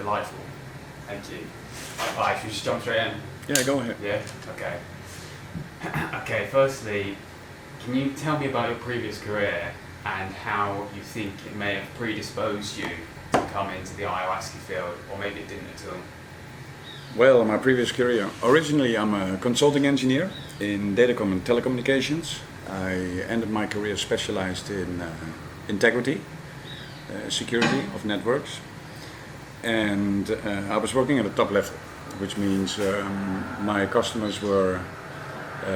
delightful. Thank you. Right, should we just jump straight in? Yeah, go ahead. Yeah? Okay. Okay, firstly, can you tell me about your previous career and how you think it may have predisposed you to come into the ayahuasca field, or maybe it didn't at all? Well, my previous career, originally I'm a consulting engineer in datacom and telecommunications. I ended my career specialized in integrity, security of networks, and I was working at a top level, which means my customers were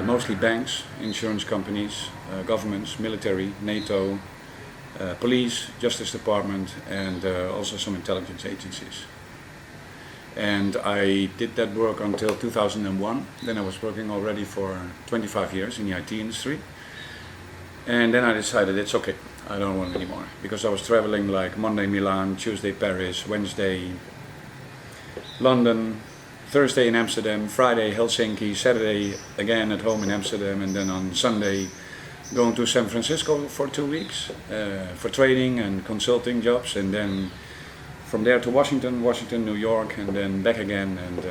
mostly banks, insurance companies, governments, military, NATO, police, Justice Department, and also some intelligence agencies. And I did that work until 2001. Then I was working already for 25 years in the IT industry. And then I decided it's okay, I don't want it anymore. Because I was traveling like Monday Milan, Tuesday Paris, Wednesday London, Thursday in Amsterdam, Friday Helsinki, Saturday again at home in Amsterdam, and then on Sunday going to San Francisco for 2 weeks for training and consulting jobs, and then from there to Washington, New York, and then back again. And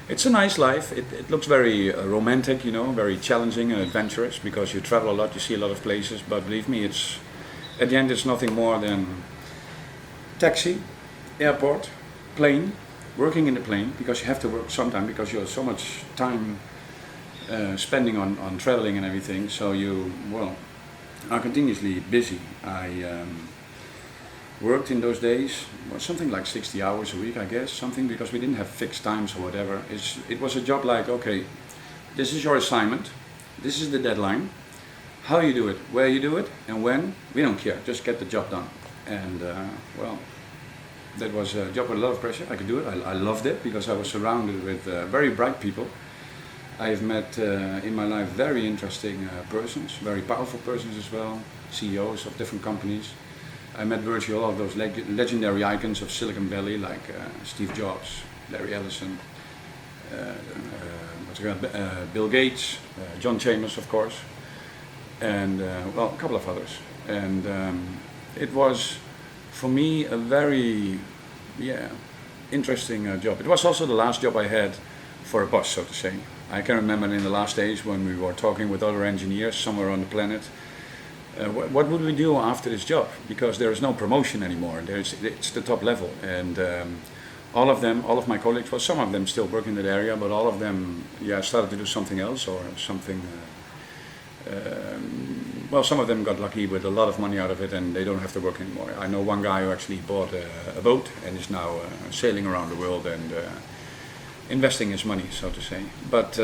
it's a nice life. It looks very romantic, you know, very challenging and adventurous because you travel a lot, you see a lot of places. But believe me, at the end it's nothing more than taxi, airport, plane, working in the plane because you have to work sometime because you have so much time spending on traveling and everything. So you are continuously busy. I worked in those days, something like 60 hours a week, I guess, something, because we didn't have fixed times or whatever. It was a job like, okay, this is your assignment, this is the deadline, how you do it, where you do it, and when, we don't care, just get the job done. And that was a job with a lot of pressure. I could do it, I loved it, because I was surrounded with very bright people. I have met in my life very interesting persons, very powerful persons as well, CEOs of different companies. I met virtually all of those legendary icons of Silicon Valley, like Steve Jobs, Larry Ellison, Bill Gates, John Chambers, of course, and a couple of others. And it was, for me, a very, interesting job. It was also the last job I had for a boss, so to say. I can remember in the last days when we were talking with other engineers somewhere on the planet. What would we do after this job? Because there is no promotion anymore. It's the top level, and all of my colleagues, well, some of them still work in that area, but all of them, started to do something else or something. Some of them got lucky with a lot of money out of it, and they don't have to work anymore. I know one guy who actually bought a boat and is now sailing around the world and investing his money, so to say. But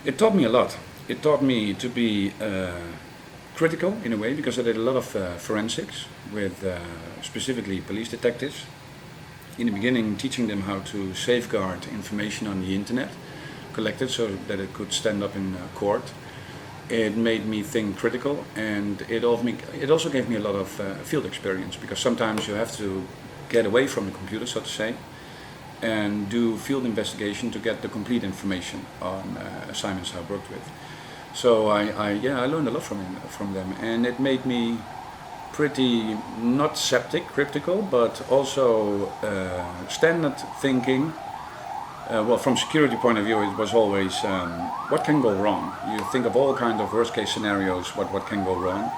it taught me a lot. It taught me to be critical in a way, because I did a lot of forensics with specifically police detectives. In the beginning, teaching them how to safeguard information on the internet, collected so that it could stand up in court. It made me think critical, and it also gave me a lot of field experience, because sometimes you have to get away from the computer, so to say, and do field investigation to get the complete information on assignments I worked with. So I learned a lot from them, and it made me pretty, not septic, critical, but also standard thinking. From security point of view, it was always what can go wrong. You think of all kinds of worst case scenarios, what can go wrong.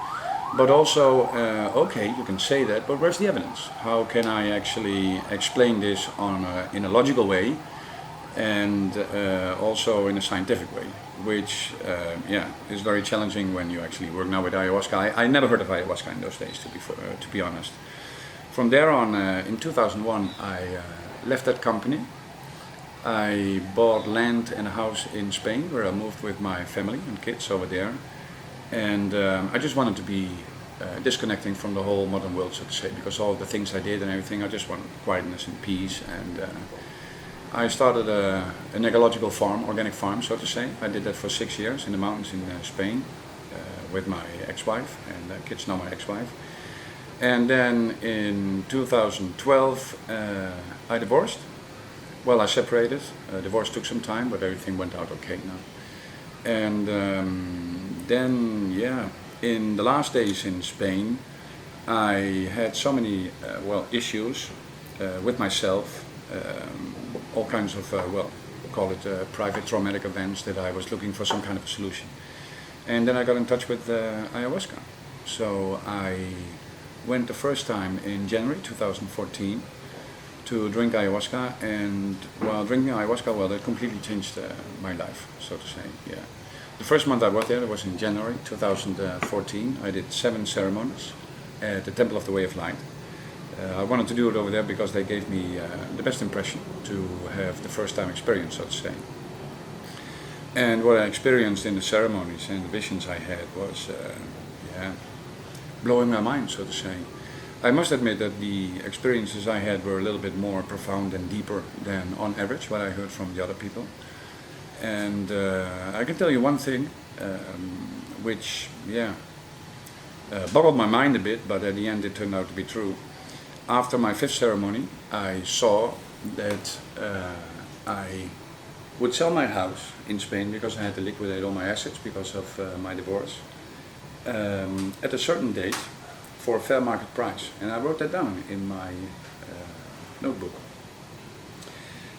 But also, okay, you can say that, but where's the evidence? How can I actually explain this in a logical way, and also in a scientific way, which is very challenging when you actually work now with ayahuasca. I never heard of ayahuasca in those days, to be honest. From there on, in 2001, I left that company. I bought land and a house in Spain, where I moved with my family and kids over there. And I just wanted to be disconnecting from the whole modern world, so to say, because all the things I did and everything, I just wanted quietness and peace. And I started an ecological farm, organic farm, so to say. I did that for 6 years in the mountains in Spain with my ex-wife, and kids now my ex-wife. And then in 2012, I divorced. Well, I separated. Divorce took some time, but everything went out okay now. And then, in the last days in Spain, I had so many issues with myself, all kinds of call it private traumatic events that I was looking for some kind of a solution. And then I got in touch with ayahuasca. So I went the first time in January 2014 to drink ayahuasca, and while drinking ayahuasca, well, that completely changed my life, so to say. Yeah. The first month I was there, it was in January 2014. I did 7 ceremonies at the Temple of the Way of Light. I wanted to do it over there because they gave me the best impression to have the first time experience, so to say. And what I experienced in the ceremonies and the visions I had was blowing my mind, so to say. I must admit that the experiences I had were a little bit more profound and deeper than on average what I heard from the other people. And I can tell you one thing, which boggled my mind a bit, but at the end it turned out to be true. After my 5th ceremony, I saw that I would sell my house in Spain because I had to liquidate all my assets because of my divorce at a certain date for a fair market price. And I wrote that down in my notebook.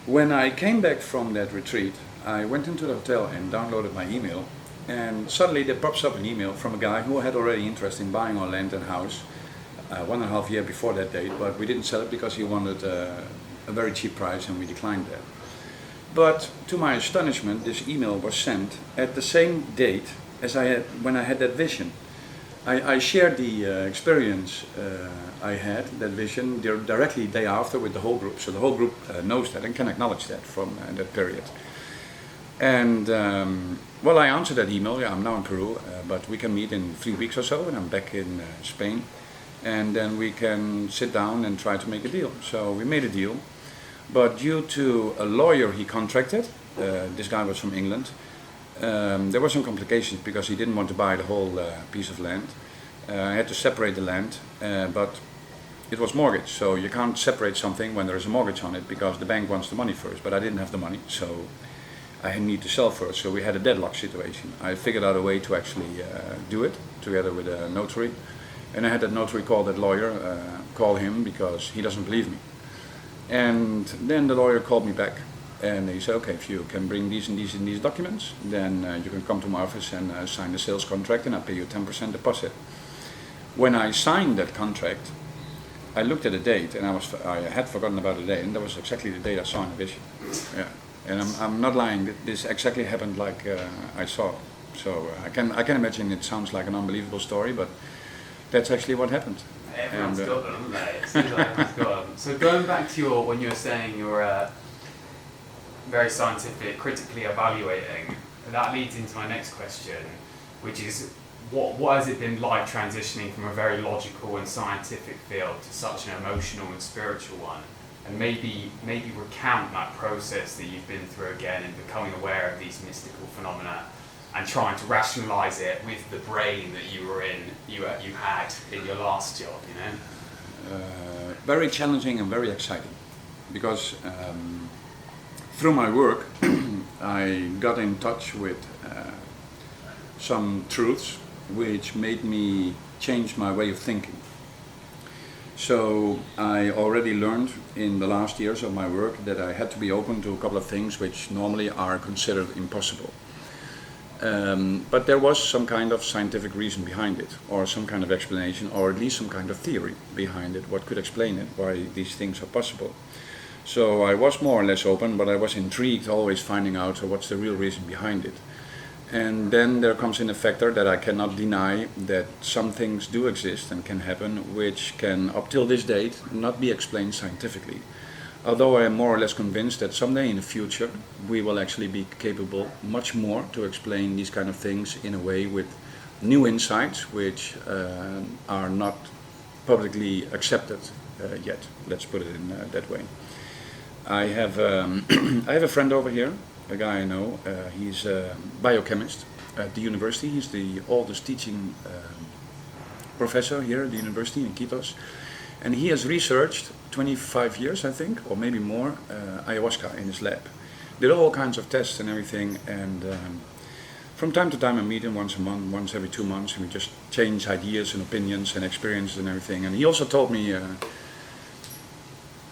When I came back from that retreat, I went into the hotel and downloaded my email, and suddenly there pops up an email from a guy who had already interest in buying our land and house 1.5 years before that date, but we didn't sell it because he wanted a very cheap price and we declined that. But to my astonishment, this email was sent at the same date as I had when I had that vision. I shared the experience I had, that vision, directly the day after with the whole group. So the whole group knows that and can acknowledge that from that period. And I answered that email. Yeah, I'm now in Peru, but we can meet in 3 weeks or so, and I'm back in Spain. And then we can sit down and try to make a deal. So we made a deal. But due to a lawyer he contracted, this guy was from England, there were some complications because he didn't want to buy the whole piece of land. I had to separate the land, but it was mortgaged, so you can't separate something when there is a mortgage on it because the bank wants the money first, but I didn't have the money, so I need to sell first, so we had a deadlock situation. I figured out a way to actually do it together with a notary, and I had that notary call that lawyer, call him because he doesn't believe me. And then the lawyer called me back. And he said, okay, if you can bring these and these documents, then you can come to my office and sign the sales contract, and I'll pay you 10% deposit. When I signed that contract, I looked at the date, and I had forgotten about the date, and that was exactly the date I saw in the vision. Yeah, and I'm not lying. This exactly happened like I saw. So I can imagine it sounds like an unbelievable story, but that's actually what happened. Everyone's got them, haven't they? It seems like everyone's got them. So going back to when you were saying you're very scientific, critically evaluating, that leads into my next question, which is what has it been like transitioning from a very logical and scientific field to such an emotional and spiritual one? And maybe recount that process that you've been through again in becoming aware of these mystical phenomena and trying to rationalize it with the brain that you had in your last job, you know? Very challenging and very exciting, because through my work I got in touch with some truths which made me change my way of thinking. So I already learned in the last years of my work that I had to be open to a couple of things which normally are considered impossible. But there was some kind of scientific reason behind it, or some kind of explanation, or at least some kind of theory behind it, what could explain it, why these things are possible. So I was more or less open, but I was intrigued, always finding out what's the real reason behind it. And then there comes in a factor that I cannot deny, that some things do exist and can happen, which can, up till this date, not be explained scientifically. Although I am more or less convinced that someday in the future we will actually be capable much more to explain these kind of things in a way with new insights which are not publicly accepted yet. Let's put it in that way. I have a friend over here, a guy I know. He's a biochemist at the university. He's the oldest teaching professor here at the university in Iquitos. And he has researched 25 years, I think, or maybe more, ayahuasca in his lab. Did all kinds of tests and everything, and From time to time I meet him once a month, once every 2 months, and we just change ideas and opinions and experiences and everything. And he also told me,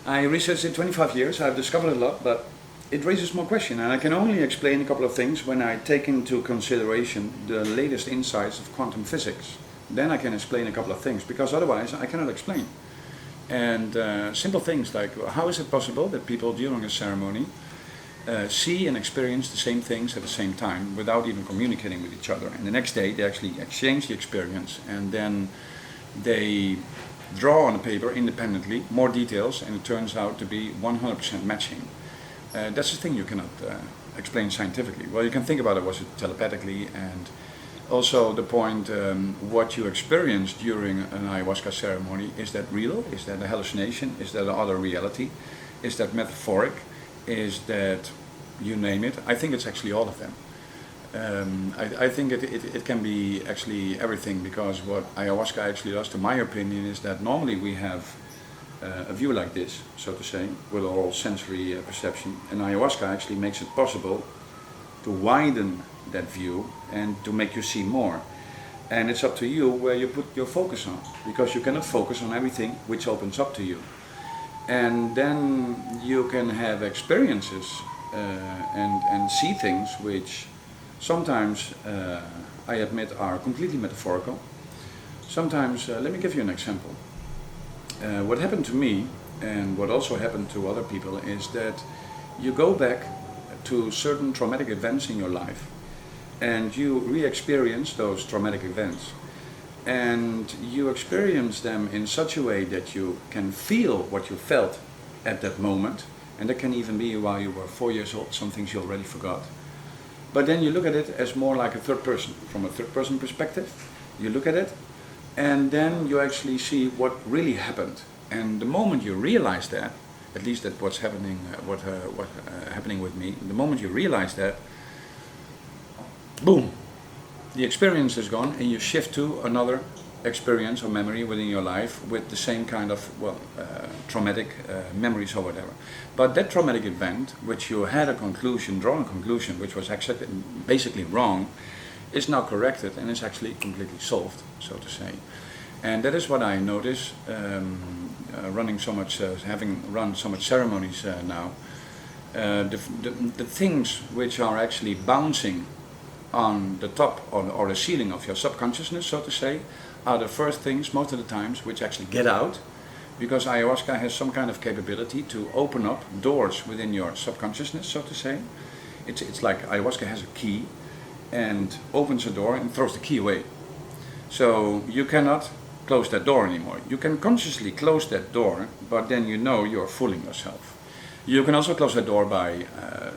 I researched it 25 years, I've discovered a lot, but it raises more questions, and I can only explain a couple of things when I take into consideration the latest insights of quantum physics. Then I can explain a couple of things, because otherwise I cannot explain. And simple things like, how is it possible that people during a ceremony see and experience the same things at the same time without even communicating with each other, and the next day they actually exchange the experience, and then they draw on the paper independently more details, and it turns out to be 100% matching. That's the thing you cannot explain scientifically. Well, you can think about it, was it telepathically, and also the point, what you experience during an ayahuasca ceremony, is that real? Is that a hallucination? Is that another reality? Is that metaphoric? Is that, you name it? I think it's actually all of them. I think it can be actually everything, because what ayahuasca actually does, to my opinion, is that normally we have a view like this, so to say, with all sensory perception, and ayahuasca actually makes it possible to widen that view and to make you see more. And it's up to you where you put your focus on, because you cannot focus on everything which opens up to you. And then you can have experiences and see things which sometimes, I admit, are completely metaphorical. Sometimes, let me give you an example. What happened to me, and what also happened to other people, is that you go back to certain traumatic events in your life, and you re-experience those traumatic events. And you experience them in such a way that you can feel what you felt at that moment, and that can even be while you were 4 years old, some things you already forgot. But then you look at it as more like a third person, from a third person perspective. You look at it, and then you actually see what really happened. And the moment you realize that, at least that's what's happening, happening with me, the moment you realize that, boom, the experience is gone, and you shift to another experience or memory within your life with the same kind of, traumatic memories or whatever. But that traumatic event, which you had a conclusion, drawn a conclusion, which was actually basically wrong, is now corrected and is actually completely solved, so to say. And that is what I notice, running so much, having run so much ceremonies now. The things which are actually bouncing on the top or the ceiling of your subconsciousness, so to say, are the first things most of the times which actually get out, because ayahuasca has some kind of capability to open up doors within your subconsciousness, so to say. It's like ayahuasca has a key and opens a door and throws the key away. So you cannot close that door anymore. You can consciously close that door, but then you know you're fooling yourself. You can also close that door by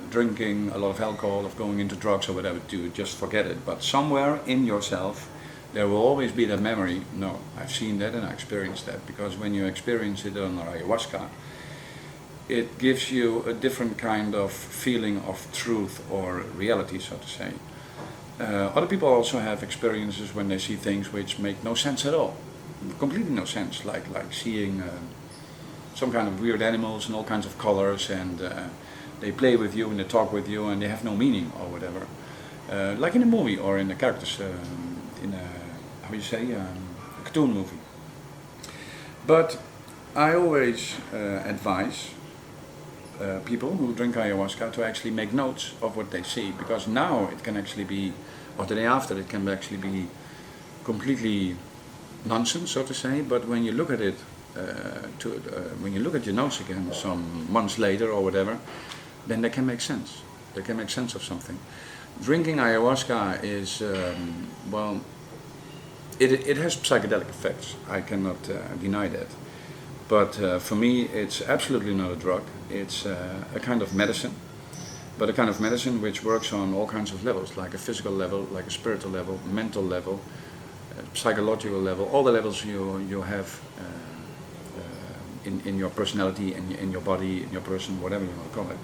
drinking a lot of alcohol, of going into drugs or whatever, to just forget it. But somewhere in yourself, there will always be that memory. No, I've seen that and I experienced that. Because when you experience it on ayahuasca, it gives you a different kind of feeling of truth or reality, so to say. Other people also have experiences when they see things which make no sense at all. Completely no sense, like seeing some kind of weird animals and all kinds of colors, and they play with you and they talk with you and they have no meaning or whatever. Like in a movie or in the characters, in a, a cartoon movie. But I always advise people who drink ayahuasca to actually make notes of what they see, because now it can actually be, or the day after, it can actually be completely nonsense, so to say. But when you look at it, when you look at your notes again some months later or whatever, then they can make sense. They can make sense of something. Drinking ayahuasca is, it has psychedelic effects. I cannot deny that. But for me, it's absolutely not a drug. It's a kind of medicine, but a kind of medicine which works on all kinds of levels, like a physical level, like a spiritual level, mental level, psychological level, all the levels you have in your personality, in your body, in your person, whatever you want to call it.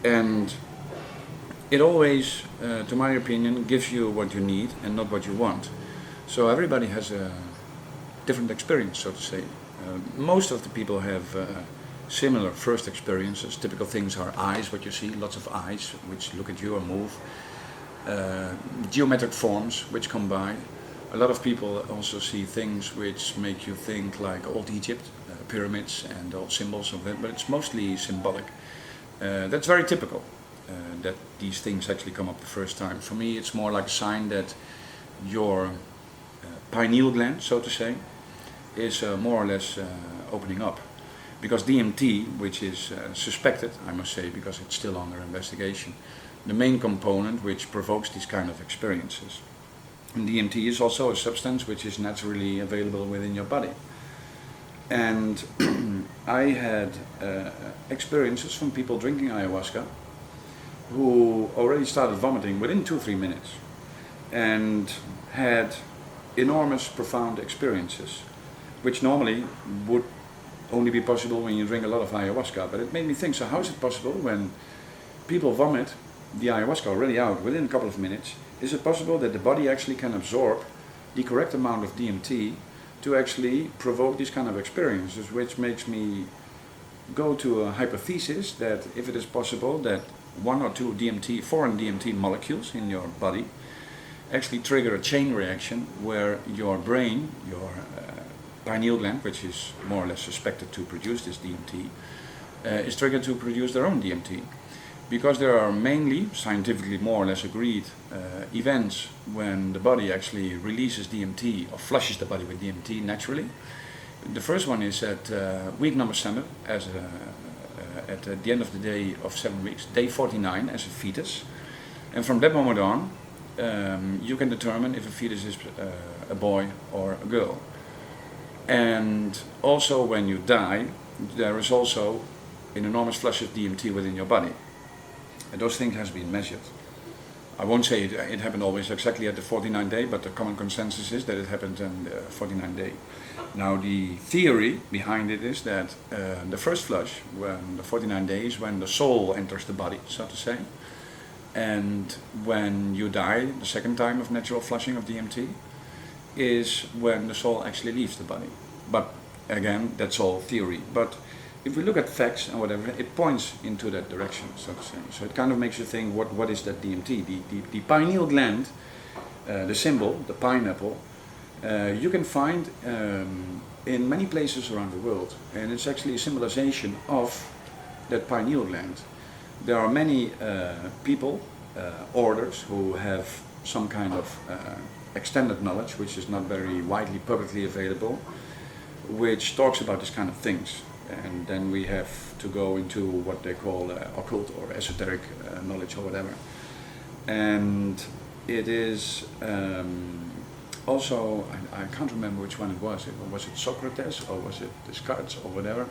And it always, to my opinion, gives you what you need and not what you want. So everybody has a different experience, so to say. Most of the people have similar first experiences. Typical things are eyes, what you see, lots of eyes which look at you or move. geometric forms which come by. A lot of people also see things which make you think like old Egypt, pyramids and old symbols of it, but it's mostly symbolic. That's very typical, that these things actually come up the first time. For me, it's more like a sign that your pineal gland, so to say, is more or less opening up. Because DMT, which is suspected, I must say, because it's still under investigation, the main component which provokes these kind of experiences. And DMT is also a substance which is naturally available within your body. And I had experiences from people drinking ayahuasca who already started vomiting within 2-3 minutes and had enormous, profound experiences, which normally would only be possible when you drink a lot of ayahuasca. But it made me think, so how is it possible when people vomit the ayahuasca already out within a couple of minutes? Is it possible that the body actually can absorb the correct amount of DMT to actually provoke these kind of experiences, which makes me go to a hypothesis that if it is possible that 1 or 2 DMT, foreign DMT molecules in your body actually trigger a chain reaction where your brain, your pineal gland, which is more or less suspected to produce this DMT, is triggered to produce their own DMT. Because there are mainly, scientifically more or less agreed, events when the body actually releases DMT or flushes the body with DMT naturally. The first one is at week number 7, at the end of the day of 7 weeks, day 49 as a fetus. And from that moment on, you can determine if a fetus is a boy or a girl. And also when you die, there is also an enormous flush of DMT within your body. And those things has been measured. I won't say it happened always exactly at the 49th day, but the common consensus is that it happened on the 49th day. Now the theory behind it is that the first flush, when the 49 days, when the soul enters the body, so to say, and when you die, the second time of natural flushing of DMT, is when the soul actually leaves the body. But again, that's all theory. But if we look at facts and whatever, it points into that direction, so to say. So it kind of makes you think, what is that DMT? The pineal gland, the symbol, the pineapple, you can find in many places around the world. And it's actually a symbolization of that pineal gland. There are many people, orders, who have some kind of extended knowledge, which is not very widely publicly available, which talks about this kind of things. And then we have to go into what they call occult or esoteric knowledge or whatever. And it is also, I can't remember which one it was. Was it Socrates or was it Descartes or whatever?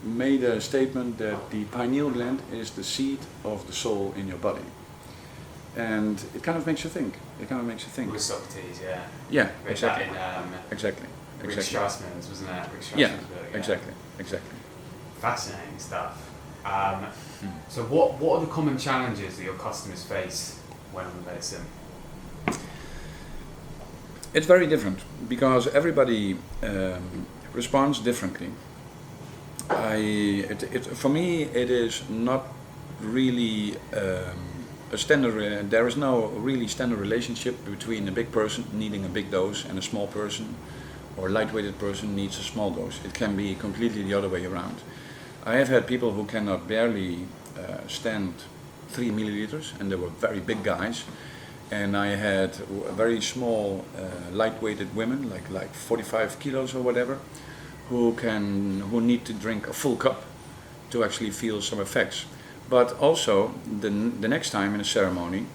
Made a statement that the pineal gland is the seat of the soul in your body. And it kind of makes you think. With Socrates, yeah. Yeah, Read exactly. that in Exactly. Rick Strassman's, wasn't it? Rick Strassman's Yeah, book, exactly. Fascinating stuff. So what are the common challenges that your customers face when on medicine? It's very different because everybody responds differently. For me, it is not really a standard. There is no really standard relationship between a big person needing a big dose and a small person, or a light-weighted person needs a small dose. It can be completely the other way around. I have had people who cannot barely stand 3 milliliters, and they were very big guys. And I had very small, light-weighted women, like 45 kilos or whatever, who need to drink a full cup to actually feel some effects. But also, the next time in a ceremony,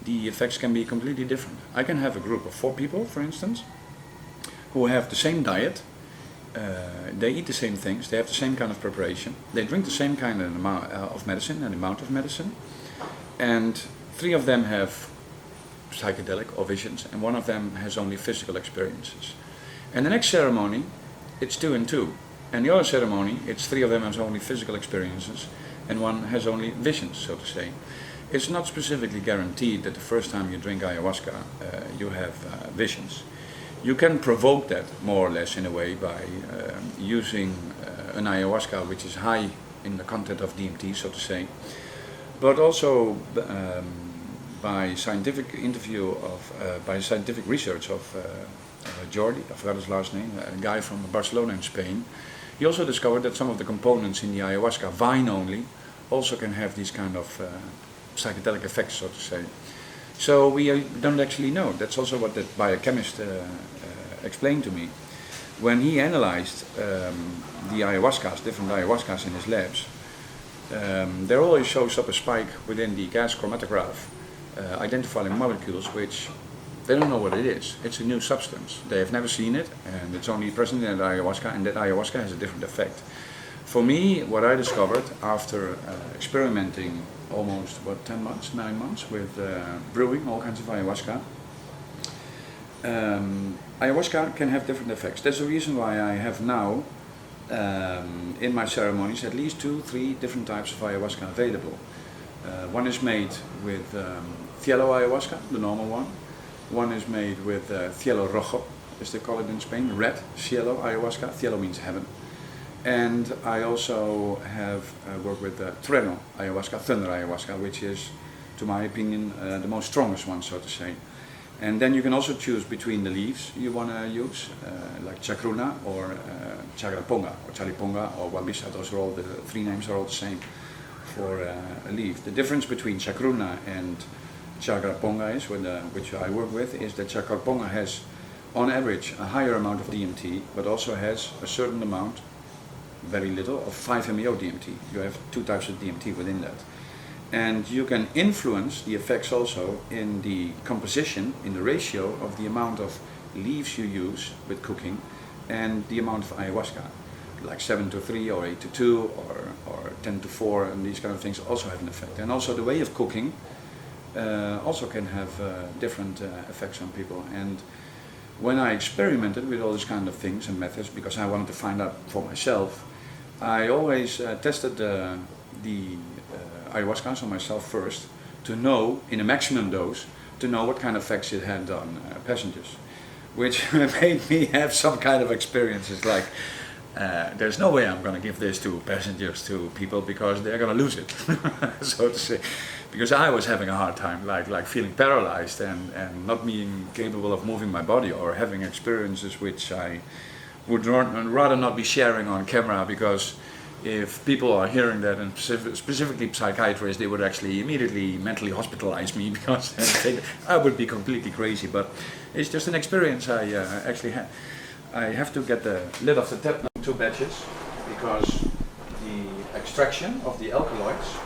the effects can be completely different. I can have a group of 4 people, for instance, who have the same diet, they eat the same things, they have the same kind of preparation, they drink the same kind of amount of medicine, and 3 of them have psychedelic or visions, and 1 of them has only physical experiences. And the next ceremony, it's 2 and 2. And the other ceremony, it's 3 of them has only physical experiences, and 1 has only visions, so to say. It's not specifically guaranteed that the first time you drink ayahuasca, you have visions. You can provoke that more or less in a way by using an ayahuasca which is high in the content of DMT, so to say. But also by scientific by scientific research of Jordi, I forgot his last name, a guy from Barcelona in Spain. He also discovered that some of the components in the ayahuasca, vine only, also can have these kind of psychedelic effects, so to say. So we don't actually know. That's also what the biochemist explained to me. When he analyzed the ayahuascas, different ayahuascas in his labs, there always shows up a spike within the gas chromatograph, identifying molecules which they don't know what it is. It's a new substance. They have never seen it, and it's only present in the ayahuasca, and that ayahuasca has a different effect. For me, what I discovered after experimenting almost, 10 months, 9 months with brewing all kinds of ayahuasca, ayahuasca can have different effects. That's the reason why I have now in my ceremonies at least 2-3 different types of ayahuasca available. One is made with cielo ayahuasca, the normal one. One is made with cielo rojo, as they call it in Spain, red cielo ayahuasca. Cielo means heaven. And I also have worked with trueno ayahuasca, thunder ayahuasca, which is, to my opinion, the most strongest one, so to say. And then you can also choose between the leaves you want to use, like chacruna or chagraponga or chaliponga or wambisa. Those are all the 3 names are all the same for a leaf. The difference between chacruna and chagraponga is, which I work with, is that chagraponga has, on average, a higher amount of DMT, but also has a certain amount, very little, of 5-MeO DMT. You have 2 types of DMT within that. And you can influence the effects also in the composition, in the ratio of the amount of leaves you use with cooking and the amount of ayahuasca. Like 7-3 or 8-2 or 10-4, and these kind of things also have an effect. And also the way of cooking also can have different effects on people. And when I experimented with all these kind of things and methods, because I wanted to find out for myself, I always tested the ayahuasca on myself first to know, in a maximum dose, to know what kind of effects it had on passengers, which made me have some kind of experiences like, there's no way I'm going to give this to passengers, to people, because they're going to lose it, so to say. Because I was having a hard time, like feeling paralyzed and not being capable of moving my body, or having experiences which I would rather not be sharing on camera, because if people are hearing that, and specifically psychiatrists, they would actually immediately mentally hospitalize me, because they think I would be completely crazy. But it's just an experience I actually had. I have to get the lid off the tap now, 2 batches, because the extraction of the alkaloids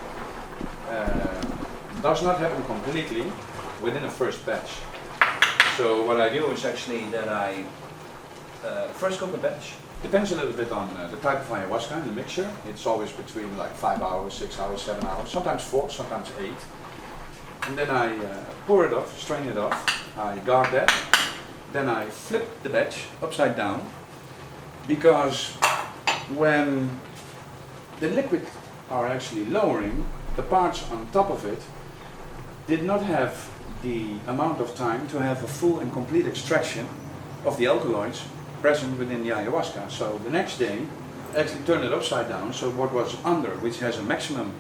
does not happen completely within the first batch. So what I do is actually that I first cook a batch. Depends a little bit on the type of ayahuasca in the mixture. It's always between like 5 hours, 6 hours, 7 hours, sometimes 4, sometimes 8. And then I pour it off, strain it off, I guard that. Then I flip the batch upside down, because when the liquid are actually lowering, the parts on top of it did not have the amount of time to have a full and complete extraction of the alkaloids present within the ayahuasca. So the next day, actually turn it upside down, so what was under, which has a maximum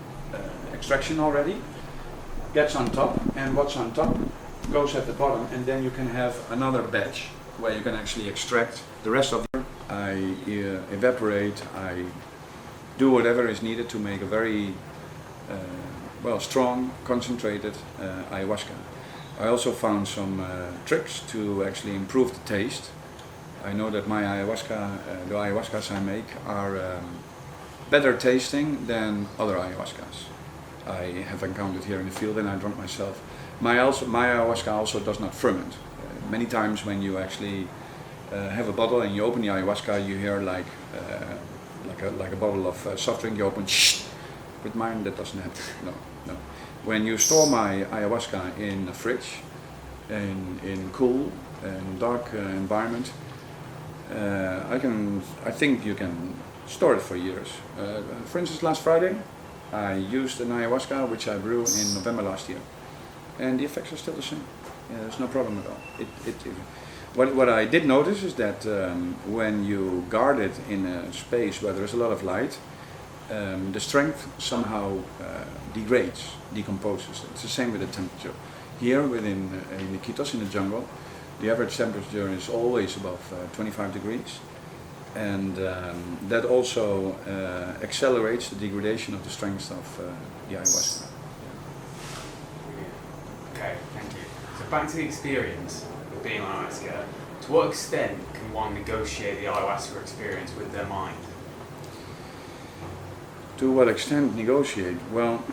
extraction already, gets on top, and what's on top goes at the bottom, and then you can have another batch where you can actually extract the rest of it. I evaporate, I do whatever is needed to make a very strong, concentrated ayahuasca. I also found some tricks to actually improve the taste. I know that my ayahuasca, the ayahuascas I make, are better tasting than other ayahuascas I have encountered here in the field, and I drunk myself. My ayahuasca also does not ferment. Many times when you actually have a bottle and you open the ayahuasca, you hear like a bottle of soft drink. You open, shh. With mine, that doesn't happen. No. When you store my ayahuasca in a fridge, in cool and dark environment, I think you can store it for years. For instance, last Friday, I used an ayahuasca which I brewed in November last year, and the effects are still the same. There's no problem at all. What I did notice is that when you guard it in a space where there's a lot of light, the strength somehow degrades, decomposes. It's the same with the temperature. Here within in Iquitos in the jungle, the average temperature is always above 25 degrees, and that also accelerates the degradation of the strength of the ayahuasca. Okay, thank you. So back to the experience of being on ayahuasca. To what extent can one negotiate the ayahuasca experience with their mind? To what extent negotiate? Well,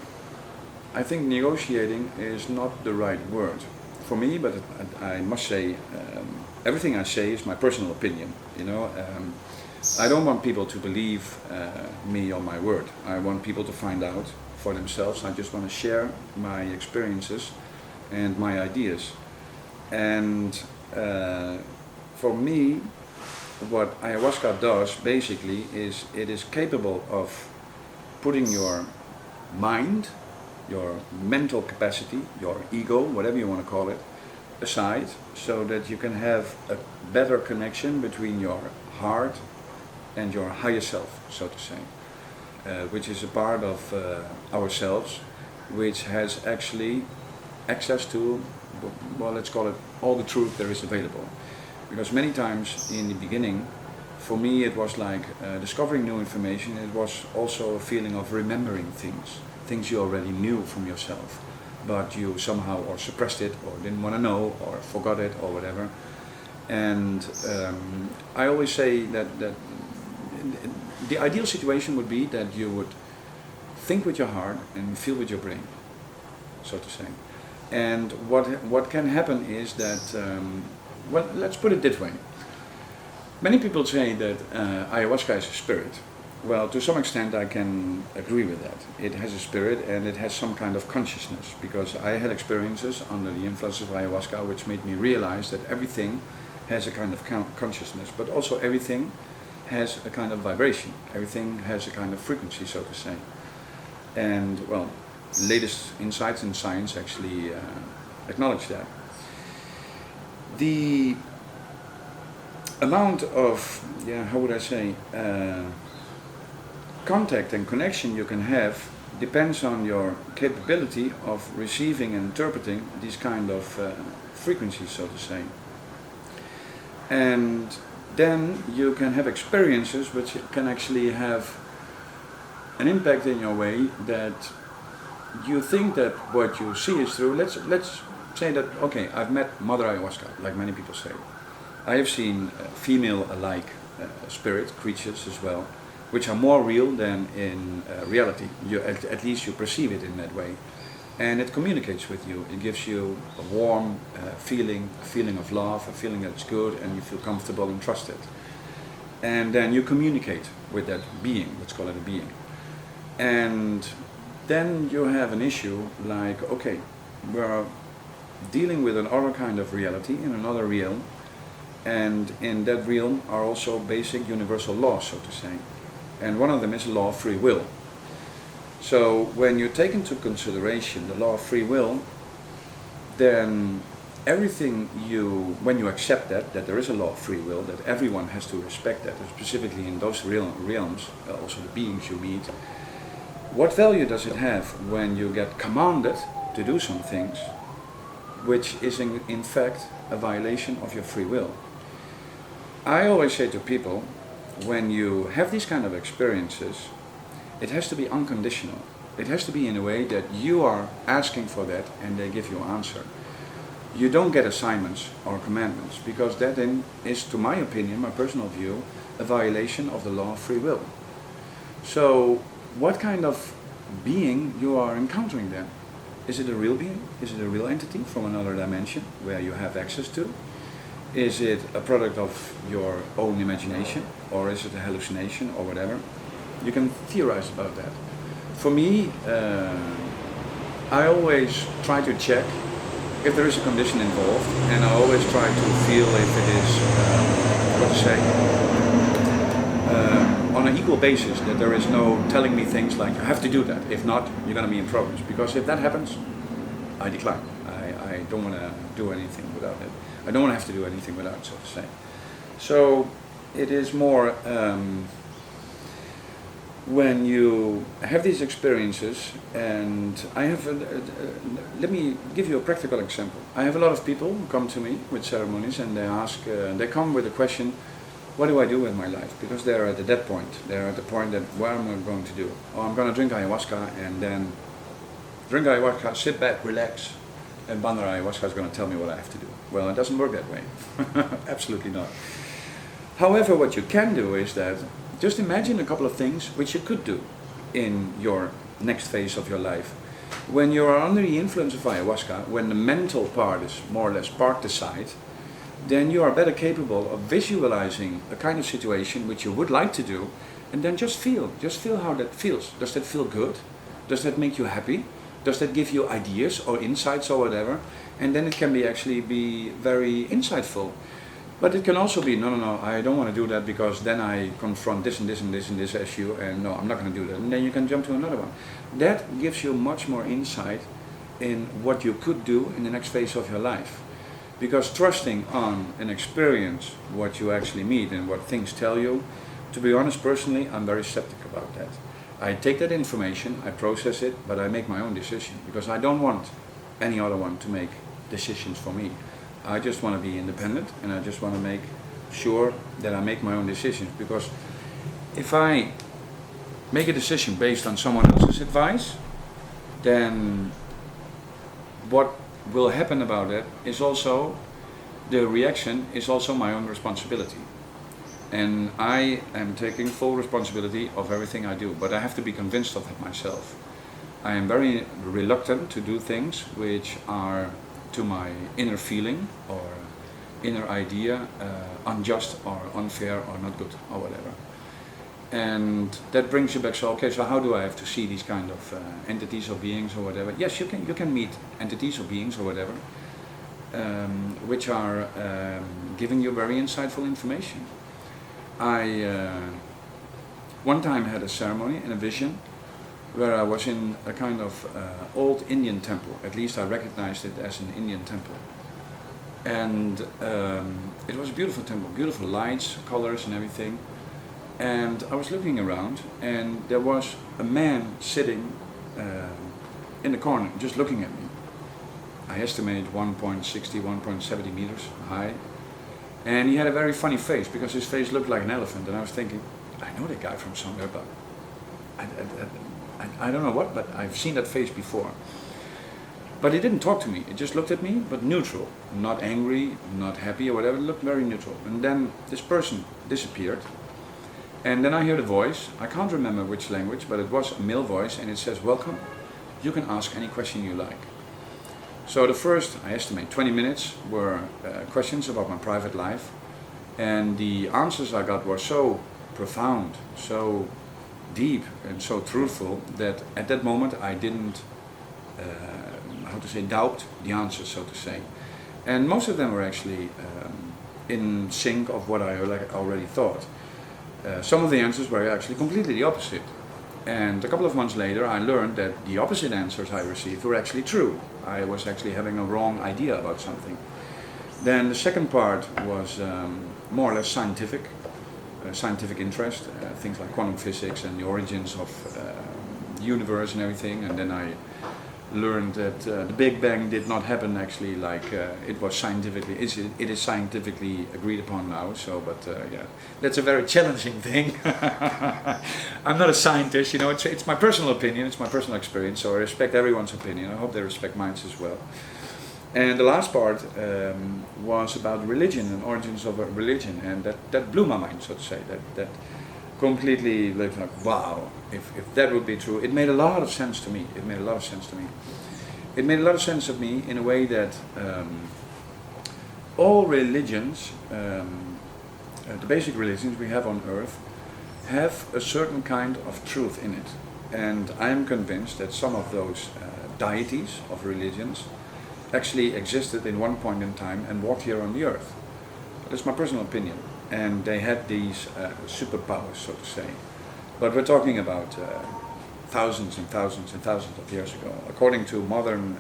I think negotiating is not the right word for me, but I must say everything I say is my personal opinion. You know, I don't want people to believe me on my word. I want people to find out for themselves. I just want to share my experiences and my ideas. And for me, what ayahuasca does basically is it is capable of putting your mind, your mental capacity, your ego, whatever you want to call it, aside, so that you can have a better connection between your heart and your higher self, so to say, which is a part of ourselves, which has actually access to, well, let's call it all the truth there is available. Because many times in the beginning, for me it was like discovering new information. It was also a feeling of remembering things you already knew from yourself, but you somehow or suppressed it or didn't want to know or forgot it or whatever. And I always say that the ideal situation would be that you would think with your heart and feel with your brain, so to say. And what can happen is that, well, let's put it this way. Many people say that ayahuasca is a spirit. Well, to some extent I can agree with that. It has a spirit and it has some kind of consciousness, because I had experiences under the influence of ayahuasca which made me realize that everything has a kind of consciousness, but also everything has a kind of vibration. Everything has a kind of frequency, so to say. And, well, latest insights in science actually acknowledge that. The amount of, how would I say, contact and connection you can have depends on your capability of receiving and interpreting these kind of frequencies, so to say. And then you can have experiences which can actually have an impact in your way that you think that what you see is true. Let's say that, okay, I've met Mother Ayahuasca, like many people say. I have seen female-alike spirit creatures as well, which are more real than in reality. At least you perceive it in that way. And it communicates with you. It gives you a warm feeling, a feeling of love, a feeling that it's good, and you feel comfortable and trusted. And then you communicate with that being, let's call it a being. And then you have an issue like, okay, we're dealing with another kind of reality in another realm, and in that realm are also basic universal laws, so to say. And one of them is the law of free will. So when you take into consideration the law of free will, then everything when you accept that there is a law of free will, that everyone has to respect that, specifically in those realms, also the beings you meet, what value does it have when you get commanded to do some things which is in fact a violation of your free will? I always say to people, when you have these kind of experiences, it has to be unconditional. It has to be in a way that you are asking for that and they give you an answer. You don't get assignments or commandments, because that then is, to my opinion, my personal view, a violation of the law of free will. So what kind of being you are encountering then? Is it a real being? Is it a real entity from another dimension where you have access to? Is it a product of your own imagination, or is it a hallucination or whatever? You can theorize about that. For me, I always try to check if there is a condition involved, and I always try to feel if it is, on an equal basis, that there is no telling me things like, you have to do that, if not, you're going to be in problems. Because if that happens, I decline. I don't want to do anything without it. I don't want to have to do anything without, so to say. So it is more when you have these experiences, and let me give you a practical example. I have a lot of people who come to me with ceremonies, and they come with a question, what do I do with my life? Because they're at that point. They're at the point that, what am I going to do? Oh, I'm going to drink ayahuasca, and then drink ayahuasca, sit back, relax, and Bandar ayahuasca is going to tell me what I have to do. Well, it doesn't work that way. Absolutely not. However, what you can do is that just imagine a couple of things which you could do in your next phase of your life. When you are under the influence of ayahuasca, when the mental part is more or less parked aside, then you are better capable of visualizing a kind of situation which you would like to do, and then just feel how that feels. Does that feel good? Does that make you happy? Does that give you ideas or insights or whatever? And then it can actually be very insightful. But it can also be, no, I don't want to do that because then I confront this and this and this and this issue, and no, I'm not going to do that. And then you can jump to another one. That gives you much more insight in what you could do in the next phase of your life. Because trusting on an experience, what you actually meet and what things tell you, to be honest, personally, I'm very skeptical about that. I take that information, I process it, but I make my own decision, because I don't want any other one to make decisions for me. I just want to be independent, and I just want to make sure that I make my own decisions, because if I make a decision based on someone else's advice, then what will happen about it is also, the reaction is also my own responsibility. And I am taking full responsibility of everything I do, but I have to be convinced of it myself. I am very reluctant to do things which are to my inner feeling or inner idea unjust or unfair or not good or whatever. And that brings you back, so okay, so how do I have to see these kind of entities or beings or whatever? Yes, you can meet entities or beings or whatever, which are giving you very insightful information. I one time had a ceremony and a vision where I was in a kind of old Indian temple. At least I recognized it as an Indian temple. And it was a beautiful temple, beautiful lights, colors and everything. And I was looking around, and there was a man sitting in the corner, just looking at me. I estimate 1.60, 1.70 meters high. And he had a very funny face, because his face looked like an elephant. And I was thinking, I know that guy from somewhere, but I don't know what, but I've seen that face before. But he didn't talk to me, it just looked at me, but neutral. Not angry, not happy or whatever, it looked very neutral. And then this person disappeared. And then I heard a voice, I can't remember which language, but it was a male voice, and it says, welcome, you can ask any question you like. So the first, I estimate, 20 minutes were questions about my private life. And the answers I got were so profound, so deep and so truthful, that at that moment I didn't, doubt the answers, so to say. And most of them were actually in sync of what I already thought. Some of the answers were actually completely the opposite. And a couple of months later I learned that the opposite answers I received were actually true. I was actually having a wrong idea about something. Then the second part was more or less scientific interest, things like quantum physics and the origins of the universe and everything. And then I learned that the Big Bang did not happen actually like it was scientifically, it is scientifically agreed upon now. So, but yeah, that's a very challenging thing. I'm not a scientist, you know, it's my personal opinion, it's my personal experience, so I respect everyone's opinion. I hope they respect mine as well. And the last part was about religion and origins of a religion, and that blew my mind, so to say. That completely, like, wow, if that would be true. It made a lot of sense to me. It made a lot of sense to me in a way that all religions, the basic religions we have on earth, have a certain kind of truth in it. And I am convinced that some of those deities of religions actually existed in one point in time and walked here on the earth. That's my personal opinion. And they had these superpowers, so to say. But we're talking about thousands and thousands and thousands of years ago. According to modern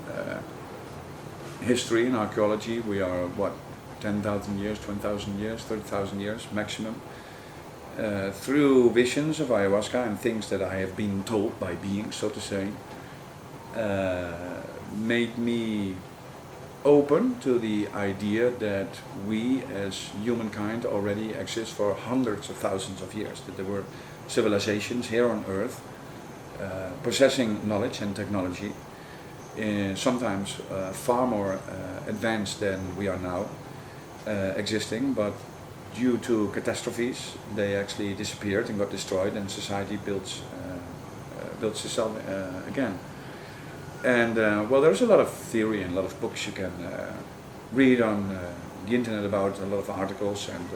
history and archaeology, we are, 10,000 years, 20,000 years, 30,000 years maximum. through visions of ayahuasca and things that I have been told by beings, so to say, made me open to the idea that we as humankind already exist for hundreds of thousands of years, that there were civilizations here on Earth possessing knowledge and technology, sometimes far more advanced than we are now existing, but due to catastrophes they actually disappeared and got destroyed, and society builds itself again. And well, there's a lot of theory and a lot of books you can read on the internet about, a lot of articles, and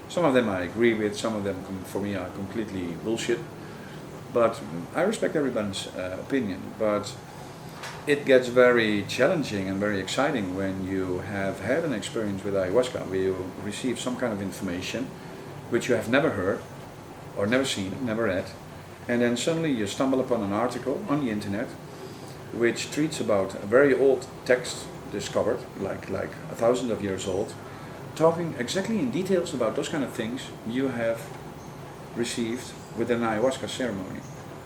some of them I agree with, some of them for me are completely bullshit. But I respect everyone's opinion. But it gets very challenging and very exciting when you have had an experience with ayahuasca, where you receive some kind of information which you have never heard or never seen, never read, and then suddenly you stumble upon an article on the internet which treats about a very old text discovered, like 1,000 of years old, talking exactly in details about those kind of things you have received within an ayahuasca ceremony,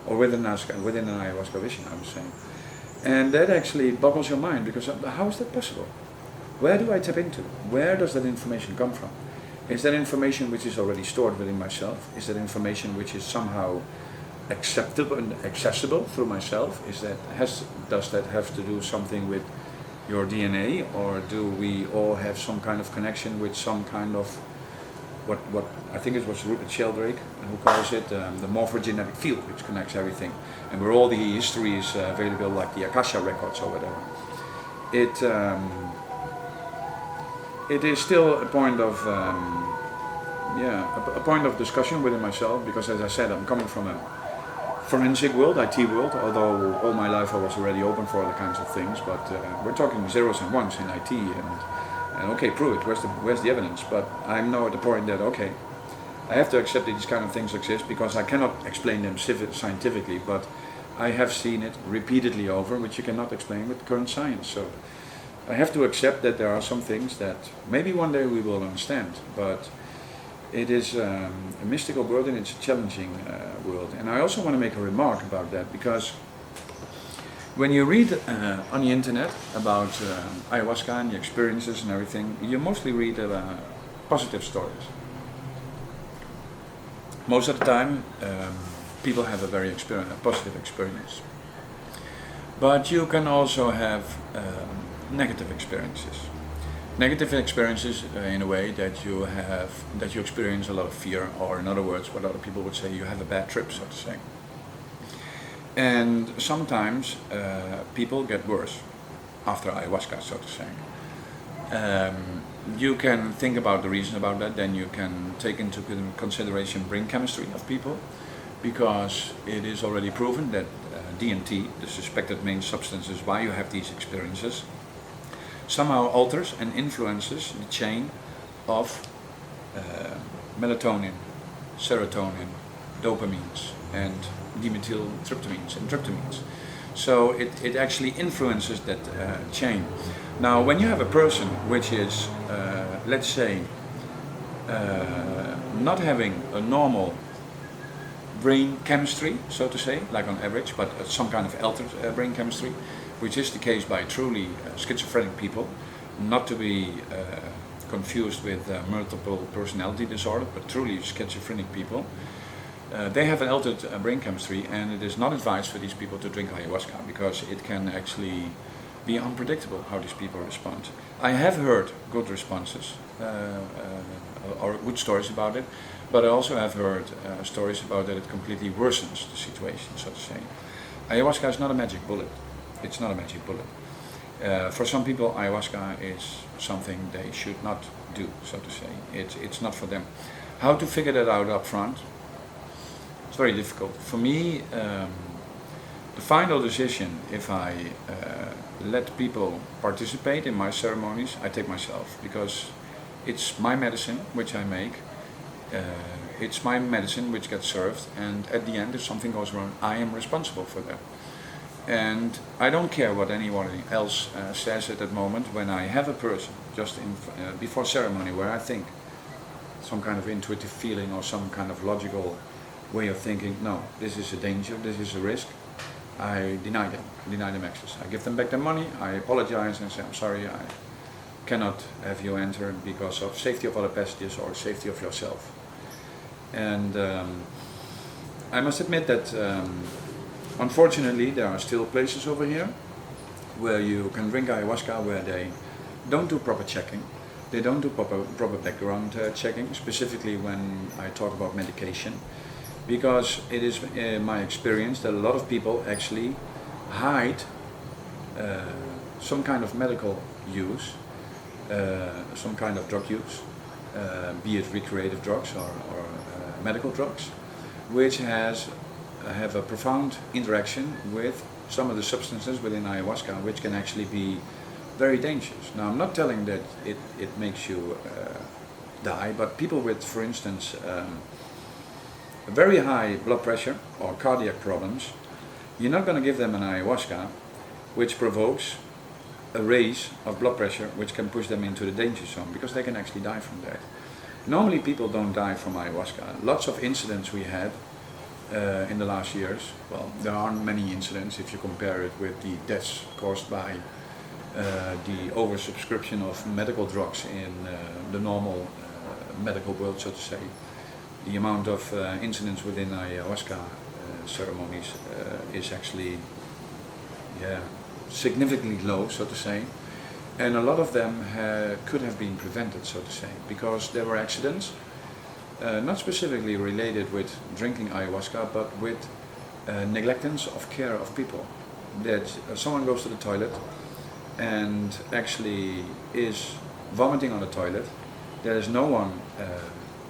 or within an ayahuasca vision, I would say. And that actually boggles your mind, because how is that possible? Where do I tap into? Where does that information come from? Is that information which is already stored within myself? Is that information which is somehow acceptable and accessible through myself? Does that have to do something with your DNA, or do we all have some kind of connection with some kind of what I think it was Rupert Sheldrake who calls it the morphogenetic field, which connects everything, and where all the history is available, like the Akasha records or whatever. It is still a point of a point of discussion within myself, because, as I said, I'm coming from a forensic world, IT world, although all my life I was already open for other kinds of things, but we're talking zeros and ones in IT, and okay, prove it, where's the evidence? But I'm now at the point that, okay, I have to accept that these kind of things exist, because I cannot explain them scientifically, but I have seen it repeatedly over, which you cannot explain with current science. So I have to accept that there are some things that maybe one day we will understand, but it is a mystical world, and it's a challenging world. And I also want to make a remark about that, because when you read on the internet about ayahuasca and the experiences and everything, you mostly read positive stories. Most of the time, people have a very positive experience. But you can also have negative experiences. Negative experiences in a way that you experience a lot of fear, or in other words, what other people would say, you have a bad trip, so to say. And sometimes people get worse after ayahuasca, so to say. You can think about the reason about that, then you can take into consideration brain chemistry of people, because it is already proven that DMT, the suspected main substance is why you have these experiences, somehow alters and influences the chain of melatonin, serotonin, dopamines, and dimethyltryptamines and tryptamines. So it actually influences that chain. Now, when you have a person which is, let's say, not having a normal brain chemistry, so to say, like on average, but some kind of altered brain chemistry, which is the case by truly schizophrenic people, not to be confused with multiple personality disorder, but truly schizophrenic people. They have an altered brain chemistry, and it is not advised for these people to drink ayahuasca, because it can actually be unpredictable how these people respond. I have heard good responses or good stories about it, but I also have heard stories about that it completely worsens the situation, so to say. Ayahuasca is not a magic bullet. It's not a magic bullet. For some people, ayahuasca is something they should not do, so to say. It's not for them. How to figure that out up front? It's very difficult. For me, the final decision, if I let people participate in my ceremonies, I take myself, because it's my medicine which I make. It's my medicine which gets served, and at the end, if something goes wrong, I am responsible for that. And I don't care what anyone else says at that moment. When I have a person just before ceremony where I think some kind of intuitive feeling or some kind of logical way of thinking, no, this is a danger, this is a risk, I deny them access. I give them back their money, I apologize and say, I'm sorry, I cannot have you enter because of safety of other passengers or safety of yourself. And I must admit that unfortunately there are still places over here where you can drink ayahuasca where they don't do proper checking. They don't do proper background checking, specifically when I talk about medication, because it is my experience that a lot of people actually hide some kind of medical use, some kind of drug use, be it recreative drugs or medical drugs, which have a profound interaction with some of the substances within ayahuasca, which can actually be very dangerous. Now, I'm not telling that it makes you die, but people with, for instance, very high blood pressure or cardiac problems, you're not going to give them an ayahuasca which provokes a raise of blood pressure which can push them into the danger zone, because they can actually die from that. Normally people don't die from ayahuasca. Lots of incidents we had in the last years, well, there aren't many incidents if you compare it with the deaths caused by the oversubscription of medical drugs in the normal medical world, so to say. The amount of incidents within ayahuasca ceremonies is actually significantly low, so to say, and a lot of them could have been prevented, so to say, because there were accidents, not specifically related with drinking ayahuasca, but with neglectance of care of people. That someone goes to the toilet and actually is vomiting on the toilet. There is no one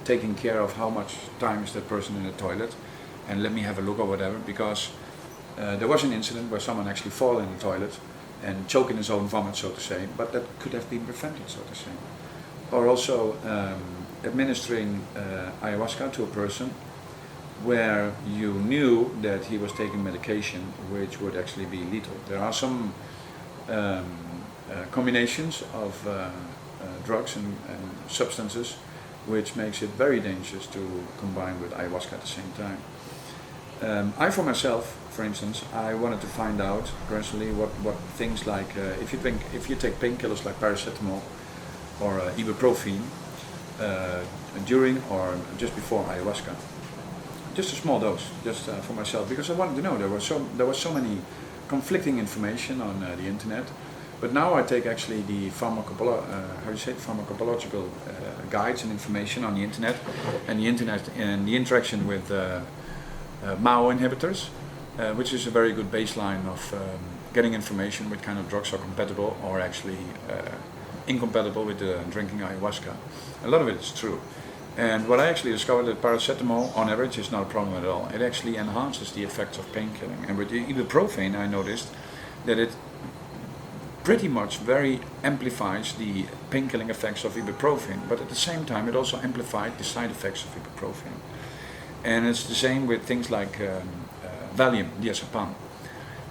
taking care of how much time is that person in the toilet, and let me have a look or whatever, because there was an incident where someone actually fell in the toilet and choke in his own vomit, so to say, but that could have been prevented, so to say. Or also administering ayahuasca to a person where you knew that he was taking medication which would actually be lethal. There are some combinations of drugs and substances which makes it very dangerous to combine with ayahuasca at the same time. I, for myself, for instance, I wanted to find out personally what things like if you take painkillers like paracetamol or ibuprofen during or just before ayahuasca, just a small dose, just for myself, because I wanted to know. There was so many conflicting information on the internet, but now I take actually the pharmacological guides and information on the internet, and the interaction with MAO inhibitors, which is a very good baseline of getting information what kind of drugs are compatible or actually incompatible with drinking ayahuasca. A lot of it is true. And what I actually discovered that paracetamol on average is not a problem at all. It actually enhances the effects of painkilling. And with the ibuprofen I noticed that it pretty much very amplifies the painkilling effects of ibuprofen, but at the same time it also amplified the side effects of ibuprofen. And it's the same with things like Valium, diazepam.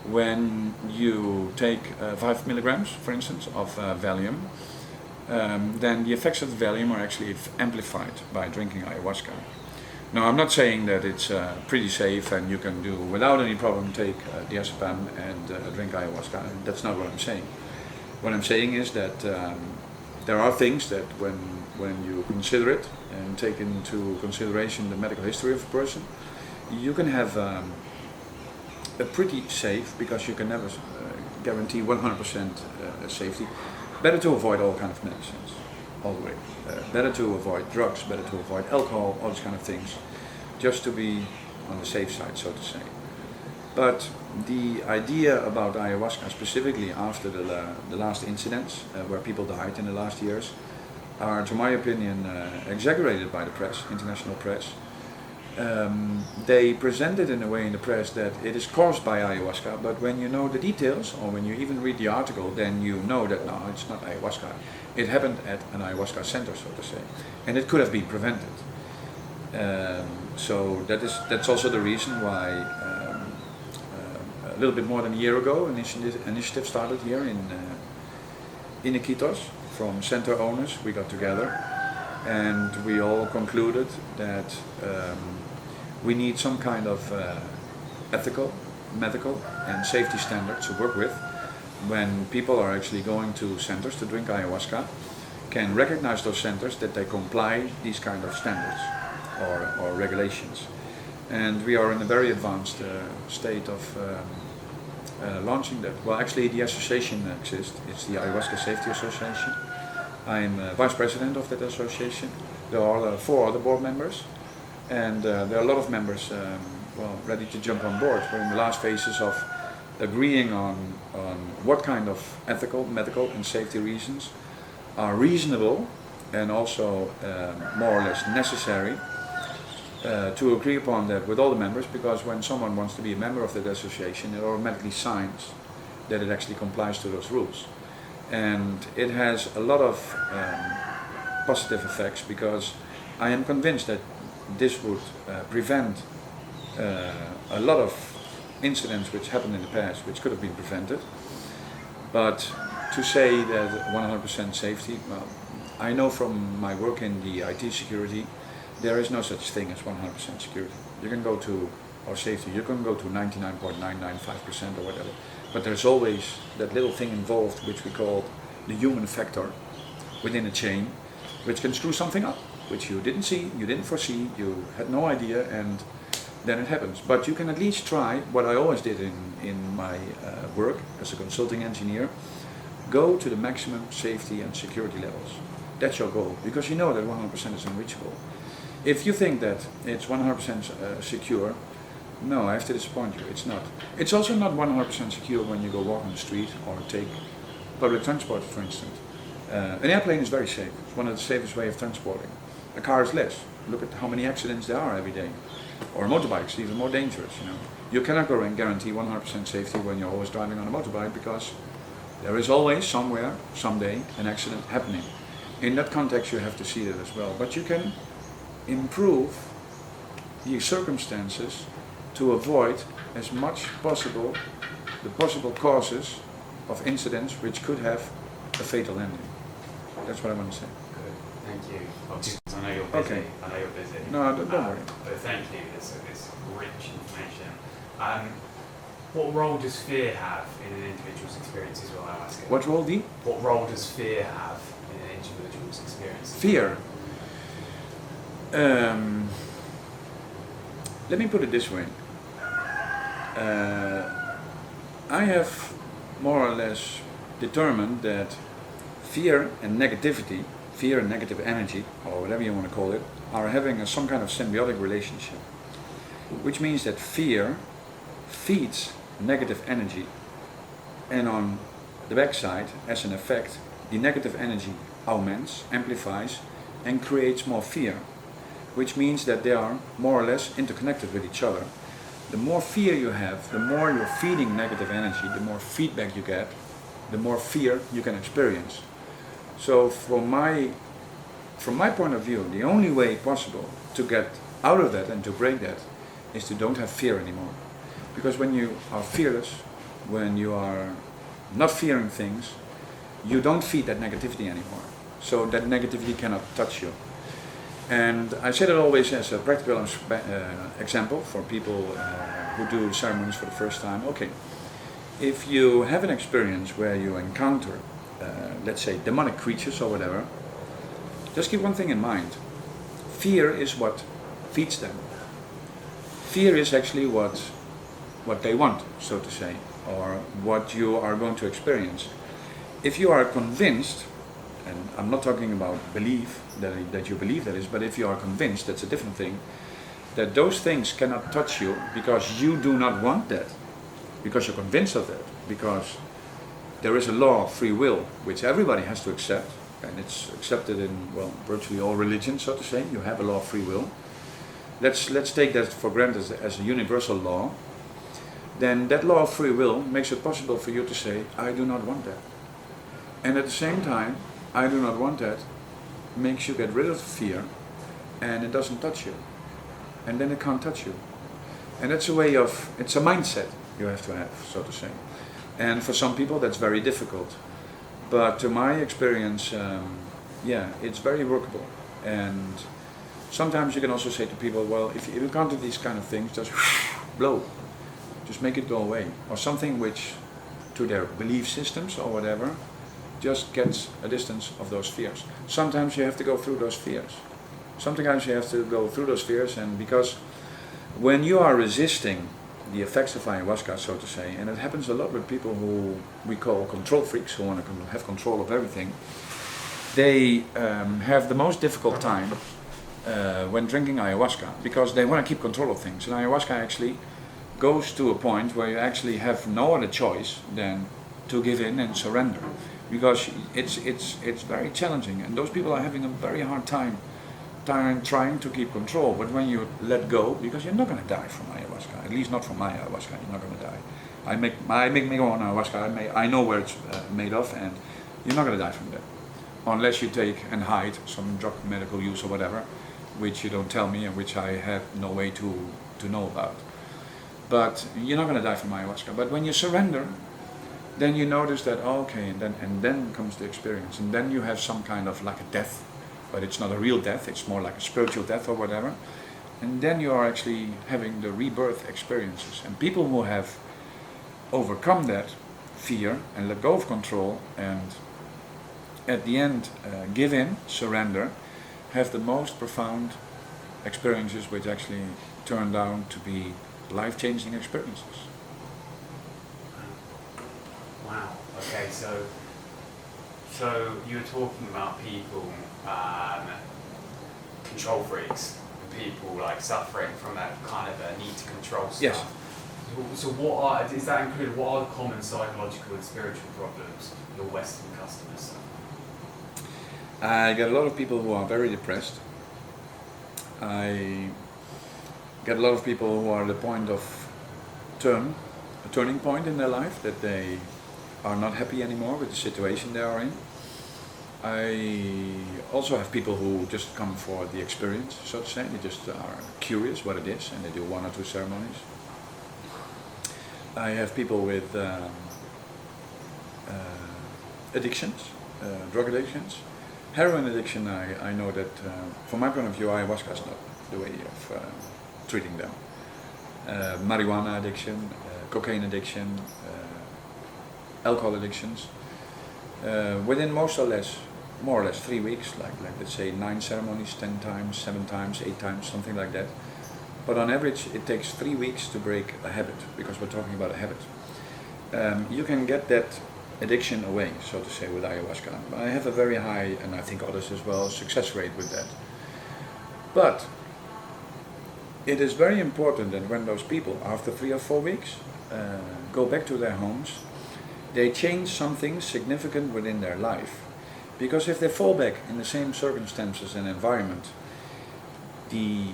When you take 5 milligrams, for instance, of Valium, then the effects of the Valium are actually amplified by drinking ayahuasca. Now, I'm not saying that it's pretty safe and you can do without any problem take diazepam and drink ayahuasca. That's not what I'm saying. What I'm saying is that there are things that when you consider it and take into consideration the medical history of a person, you can have a pretty safe, because you can never guarantee 100% safety. Better to avoid all kind of medicines, all the way. Better to avoid drugs, better to avoid alcohol, all these kind of things, just to be on the safe side, so to say. But the idea about ayahuasca, specifically after the last incidents where people died in the last years, are, to my opinion, exaggerated by the press, international press. They present it in a way in the press that it is caused by ayahuasca, but when you know the details, or when you even read the article, then you know that no, it's not ayahuasca. It happened at an ayahuasca center, so to say, and it could have been prevented. So that's also the reason why a little bit more than a year ago, an initiative started here in Iquitos from center owners. We got together and we all concluded that we need some kind of ethical, medical and safety standards to work with when people are actually going to centers to drink ayahuasca, can recognize those centers that they comply these kind of standards or regulations. And we are in a very advanced state of launching that. Well, actually the association exists. It's the Ayahuasca Safety Association. I'm vice president of that association. There are 4 other board members, and there are a lot of members ready to jump on board. We're in the last phases of agreeing on what kind of ethical, medical and safety reasons are reasonable and also more or less necessary to agree upon that with all the members, because when someone wants to be a member of that association, it automatically signs that it actually complies to those rules. And it has a lot of positive effects, because I am convinced that this would prevent a lot of incidents which happened in the past, which could have been prevented. But to say that 100% safety, well, I know from my work in the IT security, there is no such thing as 100% security. You can go to, or safety, you can go to 99.995% or whatever. But there's always that little thing involved, which we call the human factor within a chain, which can screw something up, which you didn't see, you didn't foresee, you had no idea, and then it happens. But you can at least try, what I always did in my work as a consulting engineer, go to the maximum safety and security levels. That's your goal, because you know that 100% is unreachable. If you think that it's 100% secure, no, I have to disappoint you, it's not. It's also not 100% secure when you go walk on the street or take public transport, for instance. An airplane is very safe. It's one of the safest way of transporting. A car is less. Look at how many accidents there are every day. Or a motorbike is even more dangerous, you know. You cannot go and guarantee 100% safety when you're always driving on a motorbike, because there is always, somewhere, someday, an accident happening. In that context you have to see that as well. But you can improve the circumstances to avoid as much possible the possible causes of incidents which could have a fatal ending. That's what I want to say. Good, thank you. I know you're busy. Okay. I know you're busy. No, don't worry. But thank you, it's rich information. What role does fear have in an individual's experience as well, I ask you? What role What role does fear have in an individual's experience? Fear. Let me put it this way. I have more or less determined that fear and negativity, fear and negative energy, or whatever you want to call it, are having some kind of symbiotic relationship. Which means that fear feeds negative energy, and on the backside, as an effect, the negative energy augments, amplifies, and creates more fear. Which means that they are more or less interconnected with each other. The more fear you have, the more you're feeding negative energy, the more feedback you get, the more fear you can experience. So from my point of view, the only way possible to get out of that and to break that is to don't have fear anymore. Because when you are fearless, when you are not fearing things, you don't feed that negativity anymore. So that negativity cannot touch you. And I said it always as a practical example for people who do ceremonies for the first time. Okay, if you have an experience where you encounter, let's say, demonic creatures or whatever, just keep one thing in mind. Fear is what feeds them. Fear is actually what they want, so to say, or what you are going to experience. If you are convinced, and I'm not talking about belief, that you believe that is, but if you are convinced, that's a different thing, that those things cannot touch you because you do not want that, because you're convinced of that, because there is a law of free will, which everybody has to accept, and it's accepted in, well, virtually all religions, so to say. You have a law of free will. Let's take that for granted as a universal law. Then that law of free will makes it possible for you to say, I do not want that. And at the same time, I do not want that makes you get rid of fear, and it doesn't touch you. And then it can't touch you. And that's a way of, it's a mindset you have to have, so to say. And for some people that's very difficult. But to my experience, yeah, it's very workable. And sometimes you can also say to people, well, if you encounter these kind of things, just blow, just make it go away, or something which, to their belief systems or whatever, just gets a distance of those fears. Sometimes you have to go through those fears. Sometimes you have to go through those fears, and because when you are resisting the effects of ayahuasca, so to say, and it happens a lot with people who we call control freaks, who want to have control of everything, they have the most difficult time when drinking ayahuasca, because they want to keep control of things. And ayahuasca actually goes to a point where you actually have no other choice than to give in and surrender, because it's very challenging, and those people are having a very hard time trying to keep control. But when you let go, because you're not going to die from ayahuasca, at least not from my ayahuasca, you're not going to die. I make me go on ayahuasca, I know where it's made of, and you're not going to die from that, unless you take and hide some drug medical use or whatever, which you don't tell me and which I have no way to know about. But you're not going to die from ayahuasca. But when you surrender, then you notice that, oh, okay, and then comes the experience, and then you have some kind of like a death, but it's not a real death, it's more like a spiritual death or whatever, and then you are actually having the rebirth experiences. And people who have overcome that fear and let go of control and at the end give in, surrender, have the most profound experiences, which actually turn out to be life-changing experiences. Wow. Okay, so you were talking about people, control freaks, and people like suffering from that kind of a need to control stuff. Yes. So what is that included? What are the common psychological and spiritual problems your Western customers suffer? I get a lot of people who are very depressed. I get a lot of people who are at the point of a turning point in their life, that they are not happy anymore with the situation they are in. I also have people who just come for the experience, so to say. They just are curious what it is, and they do 1 or 2 ceremonies. I have people with addictions, drug addictions. Heroin addiction, I know that from my point of view, ayahuasca is not the way of treating them. Marijuana addiction, cocaine addiction, alcohol addictions. Within more or less 3 weeks, like let's say 9 ceremonies, 10 times, 7 times, 8 times, something like that. But on average, it takes 3 weeks to break a habit, because we're talking about a habit. You can get that addiction away, so to say, with ayahuasca. I have a very high, and I think others as well, success rate with that. But it is very important that when those people, after 3 or 4 weeks, go back to their homes, they change something significant within their life. Because if they fall back in the same circumstances and environment, the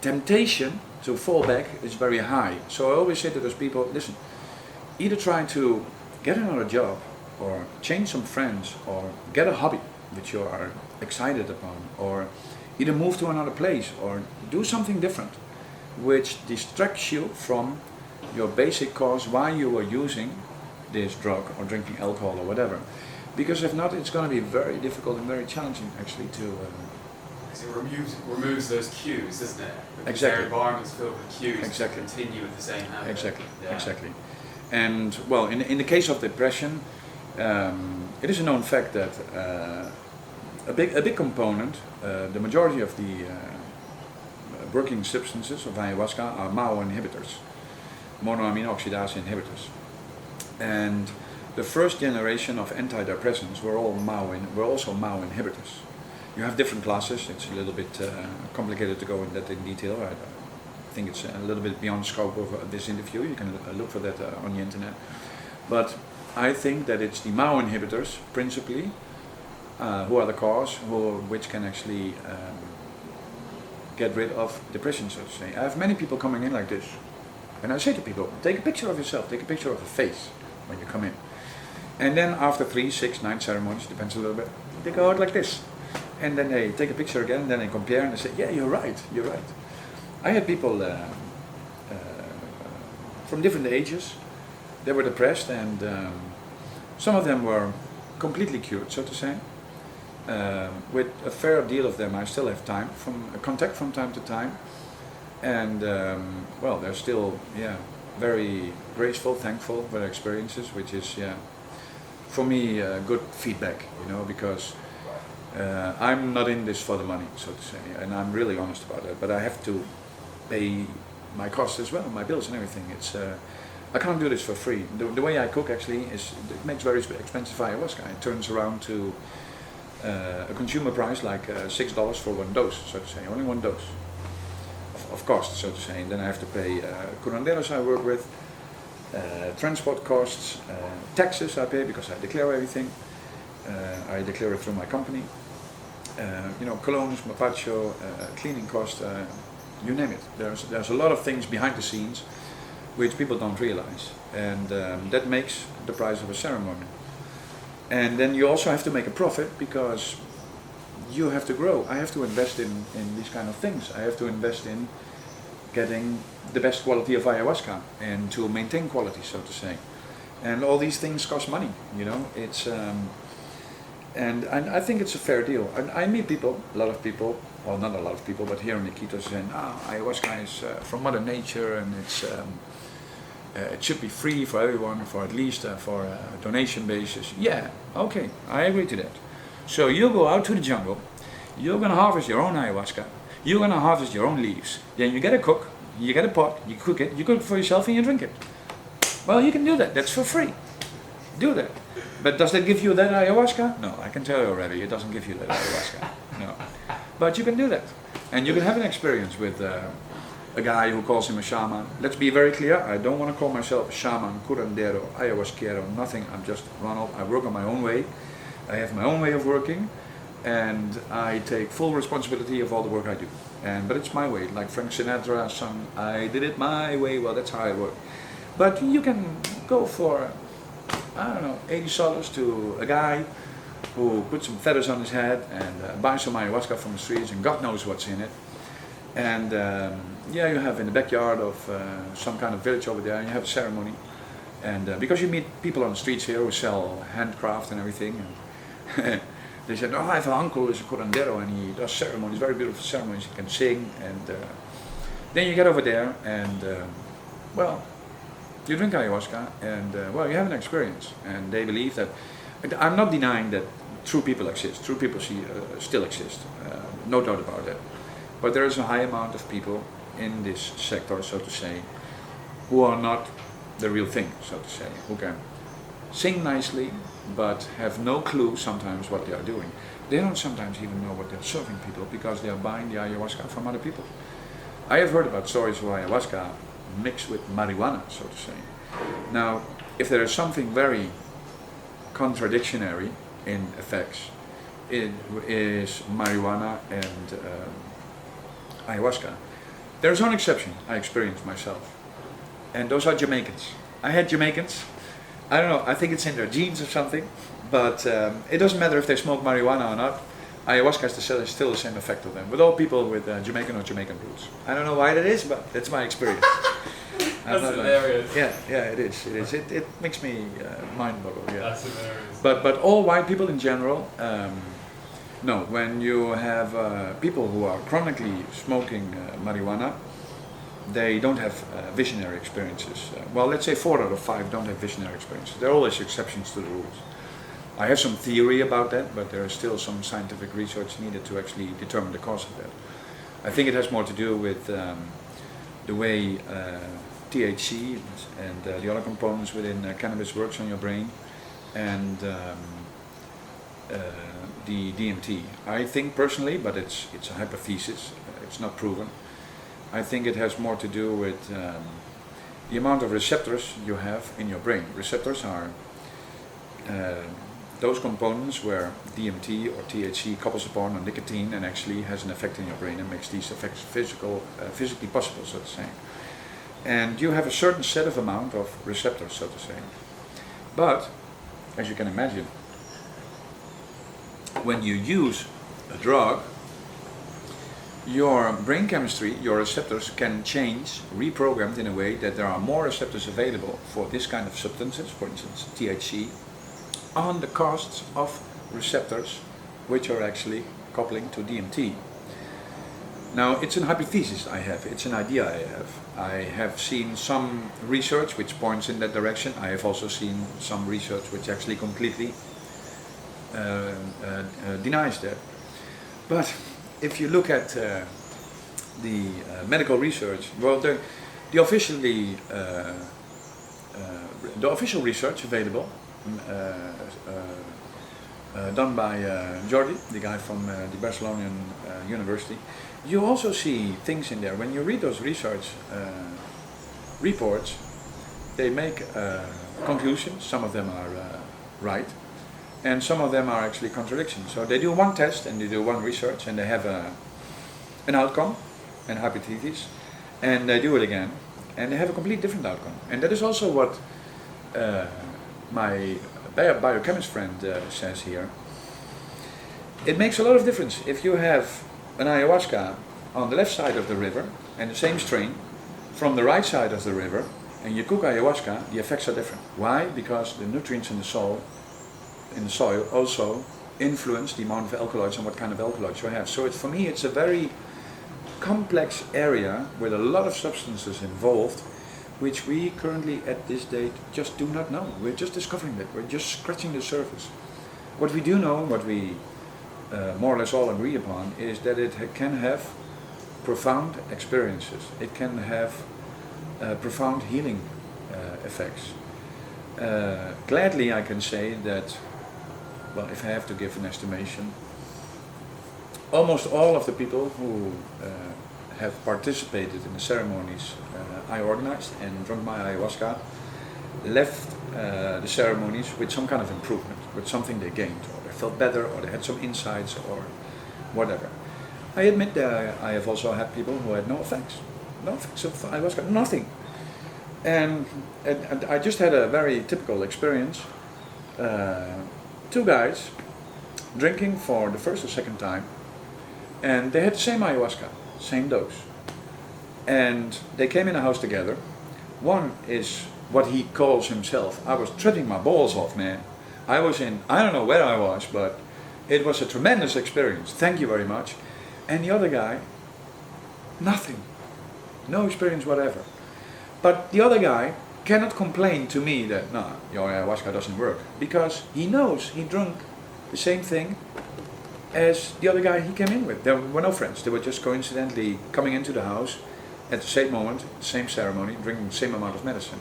temptation to fall back is very high. So I always say to those people, listen, either try to get another job, or change some friends, or get a hobby which you are excited upon, or either move to another place, or do something different which distracts you from your basic cause why you were using this drug or drinking alcohol or whatever. Because if not, it's going to be very difficult and very challenging actually to... Because it removes those cues, doesn't it? Because exactly. their environment's filled with cues exactly. to continue with the same habit. Exactly, yeah. exactly. And well, in the case of depression, it is a known fact that a big component, the majority of the working substances of ayahuasca are MAO inhibitors, monoamine oxidase inhibitors. And the first generation of antidepressants were also MAO inhibitors. You have different classes. It's a little bit complicated to go in that in detail. I think it's a little bit beyond scope of this interview. You can look for that on the internet. But I think that it's the MAO inhibitors principally who are the cause, which can actually get rid of depression, so to say. I have many people coming in like this, and I say to people, take a picture of yourself, take a picture of the face when you come in. And then after 3, 6, 9 ceremonies, depends a little bit, they go out like this. And then they take a picture again, and then they compare, and they say, yeah, you're right. I had people from different ages. They were depressed, and some of them were completely cured, so to say. With a fair deal of them, I still have contact from time to time, and well, they're still very graceful, thankful for their experiences, which is for me good feedback, because I'm not in this for the money, so to say, and I'm really honest about it. But I have to pay my costs as well, my bills and everything. It's I can't do this for free. The way I cook actually it makes very expensive ayahuasca. It turns around to a consumer price like $6 for one dose, so to say, only one dose of cost, so to say. And then I have to pay curanderos I work with, transport costs, taxes I pay because I declare everything. I declare it through my company. Colognes, mapacho, cleaning cost, you name it. There's a lot of things behind the scenes which people don't realize, and that makes the price of a ceremony. And then you also have to make a profit because you have to grow. I have to invest in these kind of things. I have to invest in getting the best quality of ayahuasca and to maintain quality, so to say. And all these things cost money, It's and I think it's a fair deal. And I meet people, a lot of people, well, not a lot of people, but here in Iquitos saying, ayahuasca is from Mother Nature, and it should be free for everyone, for at least for a donation basis. Yeah, okay, I agree to that. So you go out to the jungle, you're gonna harvest your own ayahuasca, you're gonna harvest your own leaves, then you get a cook, you get a pot, you cook it for yourself and you drink it. Well, you can do that, that's for free. Do that. But does that give you that ayahuasca? No, I can tell you already, it doesn't give you that ayahuasca. No. But you can do that. And you can have an experience with a guy who calls him a shaman. Let's be very clear, I don't want to call myself a shaman, curandero, ayahuasquero, nothing. I'm just Ronald. I work on my own way. I have my own way of working, and I take full responsibility of all the work I do. But it's my way, like Frank Sinatra sung, I did it my way. Well, that's how I work. But you can go for, I don't know, 80 soles to a guy who puts some feathers on his head and buys some ayahuasca from the streets, and God knows what's in it. And you have in the backyard of some kind of village over there, and you have a ceremony. And because you meet people on the streets here who sell handcraft and everything, and they said, I have an uncle who's a curandero, and he does ceremonies, very beautiful ceremonies, he can sing. And then you get over there, and you drink ayahuasca, and you have an experience. And they believe that, I'm not denying that true people exist, true people still exist, no doubt about that. But there is a high amount of people in this sector, so to say, who are not the real thing, so to say, who can sing nicely, but have no clue sometimes what they are doing. They don't sometimes even know what they're serving people because they are buying the ayahuasca from other people. I have heard about stories of ayahuasca mixed with marijuana, so to say. Now, if there is something very contradictory in effects, it is marijuana and ayahuasca. There's one exception I experienced myself, and those are Jamaicans. I had Jamaicans. I don't know, I think it's in their genes or something, but it doesn't matter if they smoke marijuana or not. Ayahuasca is still the same effect of them, with all people with Jamaican or Jamaican roots. I don't know why that is, but that's my experience. That's hilarious. Yeah, it is. It makes me mind boggle. Yeah. That's hilarious. But all white people in general, no. When you have people who are chronically smoking marijuana, they don't have visionary experiences. Well, let's say 4 out of 5 don't have visionary experiences. There are always exceptions to the rules. I have some theory about that, but there is still some scientific research needed to actually determine the cause of that. I think it has more to do with the way THC and the other components within cannabis works on your brain, and the DMT. I think personally, but it's a hypothesis, it's not proven. I think it has more to do with the amount of receptors you have in your brain. Receptors are those components where DMT or THC couples upon a nicotine and actually has an effect in your brain and makes these effects physically possible, so to say. And you have a certain set of amount of receptors, so to say. But, as you can imagine, when you use a drug, your brain chemistry, your receptors can change, reprogrammed in a way that there are more receptors available for this kind of substances, for instance THC, on the costs of receptors which are actually coupling to DMT. Now, it's a hypothesis I have, it's an idea I have. I have seen some research which points in that direction. I have also seen some research which actually completely denies that. But if you look at the medical research, well, the official research available, done by Jordi, the guy from the Barcelona University, you also see things in there. When you read those research reports, they make conclusions. Some of them are right, and some of them are actually contradictions. So they do one test and they do one research and they have an outcome, an hypothesis, and they do it again and they have a complete different outcome. And that is also what my biochemist friend says here. It makes a lot of difference if you have an ayahuasca on the left side of the river and the same strain from the right side of the river, and you cook ayahuasca, the effects are different. Why? Because the nutrients in the soil also influence the amount of alkaloids and what kind of alkaloids you have. So for me it's a very complex area with a lot of substances involved, which we currently at this date just do not know. We're just discovering that. We're just scratching the surface. What we do know, what we more or less all agree upon, is that it can have profound experiences. It can have profound healing effects. Gladly I can say that, well, if I have to give an estimation, almost all of the people who have participated in the ceremonies I organized and drank my ayahuasca left the ceremonies with some kind of improvement, with something they gained, or they felt better, or they had some insights, or whatever. I admit that I have also had people who had no effects of ayahuasca, nothing. And I just had a very typical experience. Two guys drinking for the first or second time, and they had the same ayahuasca, same dose. And they came in a house together. One is what he calls himself, I was tripping my balls off, man. I don't know where I was, but it was a tremendous experience. Thank you very much. And the other guy, nothing. No experience whatever. But the other guy cannot complain to me that, no, your ayahuasca doesn't work. Because he knows he drank the same thing as the other guy he came in with. They were no friends. They were just coincidentally coming into the house at the same moment, same ceremony, drinking the same amount of medicine.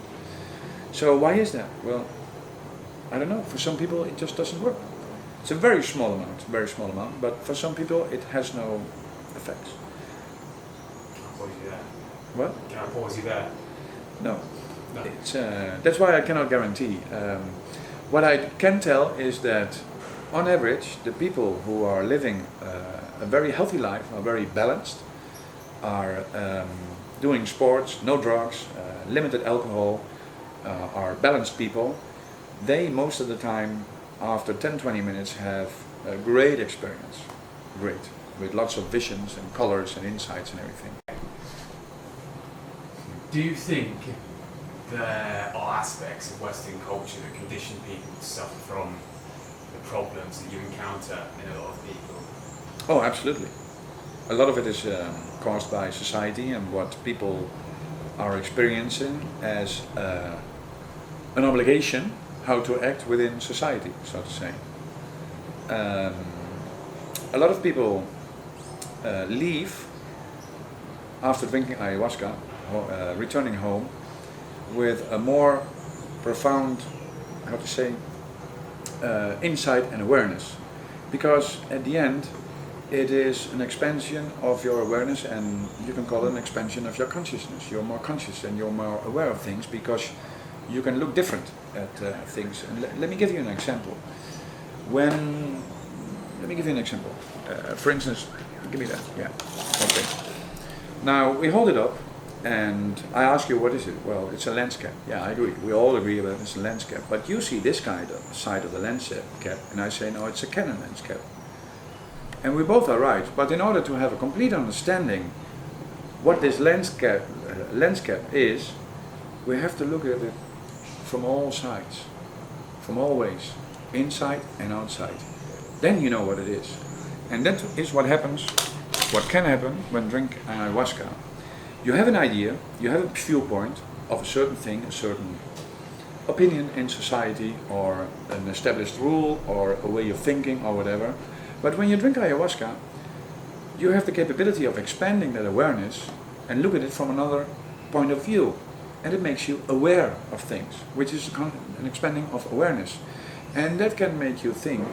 So why is that? Well, I don't know. For some people it just doesn't work. It's a very small amount, but for some people it has no effects. Can I pause you there? What? Can I pause you there? No. No. It's, that's why I cannot guarantee. What I can tell is that on average the people who are living a very healthy life, are very balanced, are doing sports, no drugs, limited alcohol, are balanced people, they most of the time after 10-20 minutes have a great experience, great, with lots of visions and colors and insights and everything. Do you think there are aspects of Western culture that condition people to suffer from the problems that you encounter in a lot of people? Oh, absolutely. A lot of it is caused by society and what people are experiencing as an obligation how to act within society, so to say. A lot of people leave after drinking ayahuasca, returning home with a more profound, how to say, insight and awareness. Because at the end, it is an expansion of your awareness, and you can call it an expansion of your consciousness. You're more conscious and you're more aware of things because you can look different at things. And let me give you an example. Let me give you an example. For instance, give me that. Yeah. Okay. Now we hold it up, and I ask you, what is it? Well, it's a lens cap. Yeah, I agree. We all agree about it's a lens cap. But you see this kind of side of the lens cap, and I say, no, it's a Canon lens cap. And we both are right. But in order to have a complete understanding what this lens cap is, we have to look at it from all sides, from all ways, inside and outside. then you know what it is. And that is what happens, what can happen when drink ayahuasca. You have an idea, you have a viewpoint of a certain thing, a certain opinion in society, or an established rule, or a way of thinking, or whatever. But when you drink ayahuasca, you have the capability of expanding that awareness and look at it from another point of view. And it makes you aware of things, which is an expanding of awareness. And that can make you think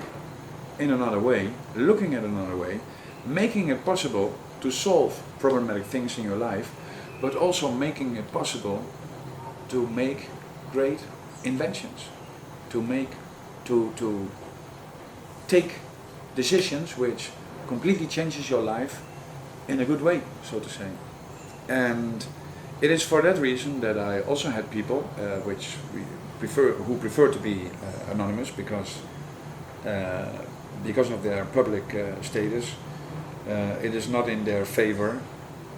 in another way, looking at another way, making it possible to solve problematic things in your life, but also making it possible to make great inventions, to take decisions which completely changes your life in a good way, so to say. And it is for that reason that I also had people who prefer to be anonymous because of their public status. It is not in their favor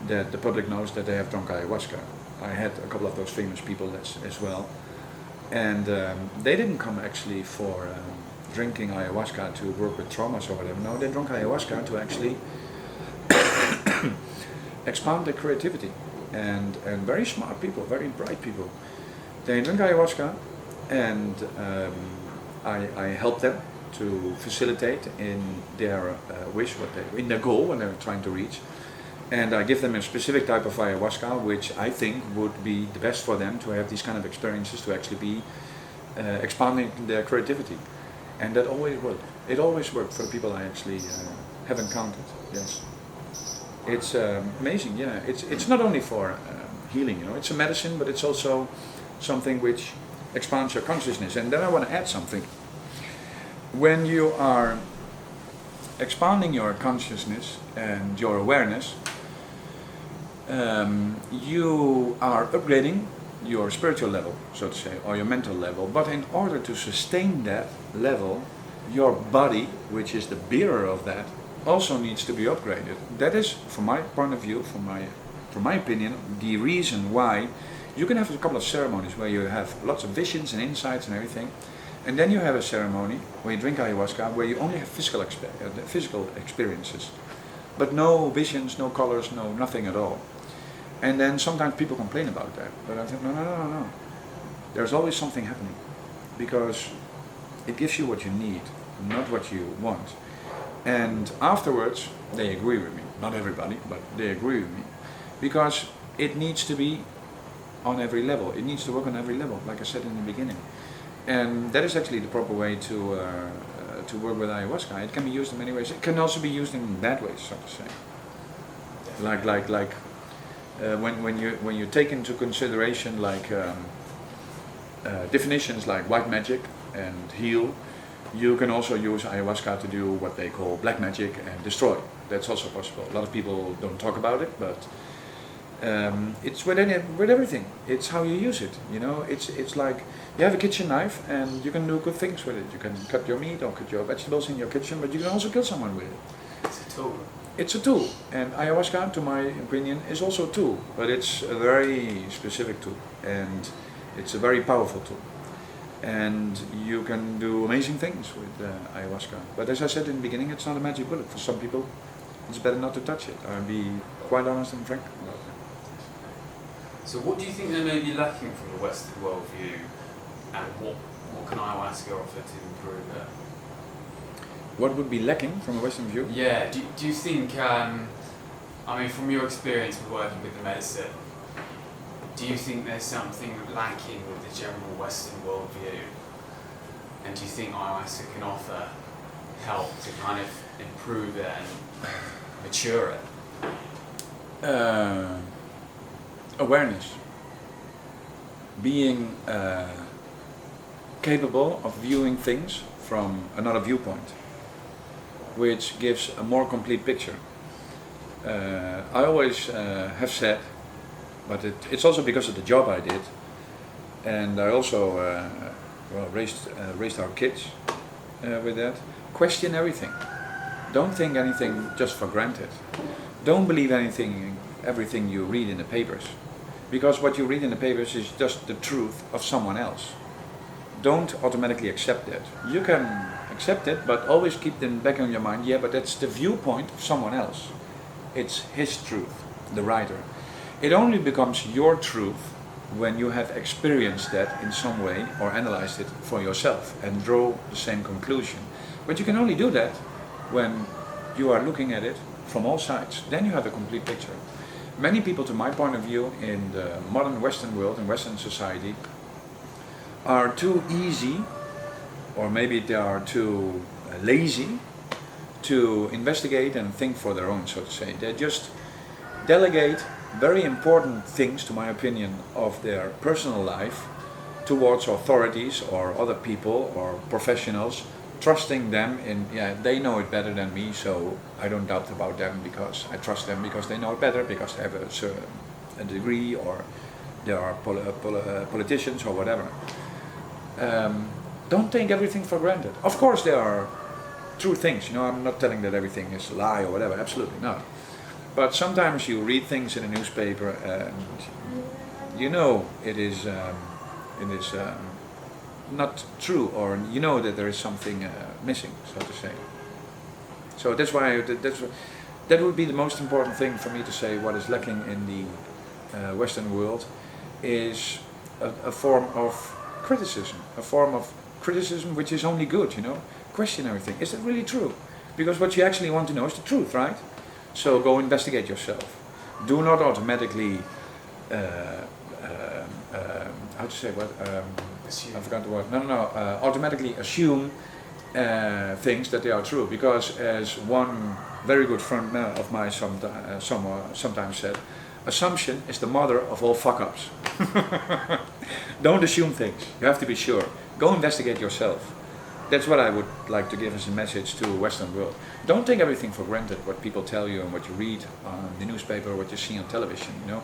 that the public knows that they have drunk ayahuasca. I had a couple of those famous people as well, and they didn't come actually for drinking ayahuasca to work with traumas or whatever. No, they drank ayahuasca to actually expand their creativity. And very smart people, very bright people. They drink ayahuasca, and I help them to facilitate in their wish, in their goal, what they're trying to reach. And I give them a specific type of ayahuasca, which I think would be the best for them to have these kind of experiences, to actually be expanding their creativity. And that always worked. It always worked for the people I actually have encountered. Yes, it's amazing. Yeah, it's not only for healing. You know, it's a medicine, but it's also something which expands your consciousness. And then I want to add something. When you are expanding your consciousness and your awareness, you are upgrading your spiritual level, so to say, or your mental level. But in order to sustain that level, your body, which is the bearer of that, also needs to be upgraded. That is, from my point of view, from my opinion, the reason why you can have a couple of ceremonies where you have lots of visions and insights and everything, and then you have a ceremony where you drink ayahuasca where you only have physical experiences, but no visions, no colors, no nothing at all. And then sometimes people complain about that, but I think no. There's always something happening, because it gives you what you need, not what you want. And afterwards, they agree with me. Not everybody, but they agree with me, because it needs to be on every level. It needs to work on every level, like I said in the beginning. And that is actually the proper way to work with ayahuasca. It can be used in many ways. It can also be used in bad ways, so to say. When you take into consideration definitions like white magic and heal, you can also use ayahuasca to do what they call black magic and destroy. That's also possible. A lot of people don't talk about it, but it's with everything. It's how you use it. You know, it's like you have a kitchen knife and you can do good things with it. You can cut your meat or cut your vegetables in your kitchen, but you can also kill someone with it. It's a tool. It's a tool, and ayahuasca, to my opinion, is also a tool, but it's a very specific tool, and it's a very powerful tool. And you can do amazing things with ayahuasca. But as I said in the beginning, it's not a magic bullet. For some people, it's better not to touch it. I'll be quite honest and frank about that. So what do you think they may be lacking from the Western worldview, and what can ayahuasca offer to improve it? What would be lacking from a Western view? Yeah, do you think, from your experience with working with the medicine, do you think there's something lacking with the general Western worldview? And do you think ayahuasca can offer help to kind of improve it and mature it? Awareness. Being capable of viewing things from another viewpoint, which gives a more complete picture. I always have said, but it's also because of the job I did, and I also raised our kids with that. Question everything. Don't think anything just for granted. Don't believe everything you read in the papers, because what you read in the papers is just the truth of someone else. Don't automatically accept that. You can accept it, but always keep in the back of your mind, yeah, but that's the viewpoint of someone else. It's his truth, the writer. It only becomes your truth when you have experienced that in some way or analyzed it for yourself and draw the same conclusion. But you can only do that when you are looking at it from all sides. Then you have a complete picture. Many people, to my point of view, in the modern Western world, in Western society, are too easy, or maybe they are too lazy to investigate and think for their own, so to say. They just delegate very important things, to my opinion, of their personal life towards authorities or other people or professionals, trusting them in, yeah, they know it better than me, so I don't doubt about them because I trust them because they know it better, because they have a degree, or they are politicians or whatever. Don't take everything for granted. Of course there are true things, you know, I'm not telling that everything is a lie or whatever, absolutely not. But sometimes you read things in a newspaper and you know it is not true, or you know that there is something missing, so to say. So that's why that would be the most important thing for me to say. What is lacking in the Western world is a form of criticism, which is only good, you know. Question everything. Is it really true? Because what you actually want to know is the truth, right? So go investigate yourself. Do not automatically, how to say what? I forgot the word. No. Automatically assume things that they are true. Because as one very good friend of mine sometimes said, assumption is the mother of all fuck-ups. Don't assume things. You have to be sure. Go investigate yourself. That's what I would like to give as a message to the Western world. Don't take everything for granted, what people tell you and what you read on the newspaper or what you see on television, you know.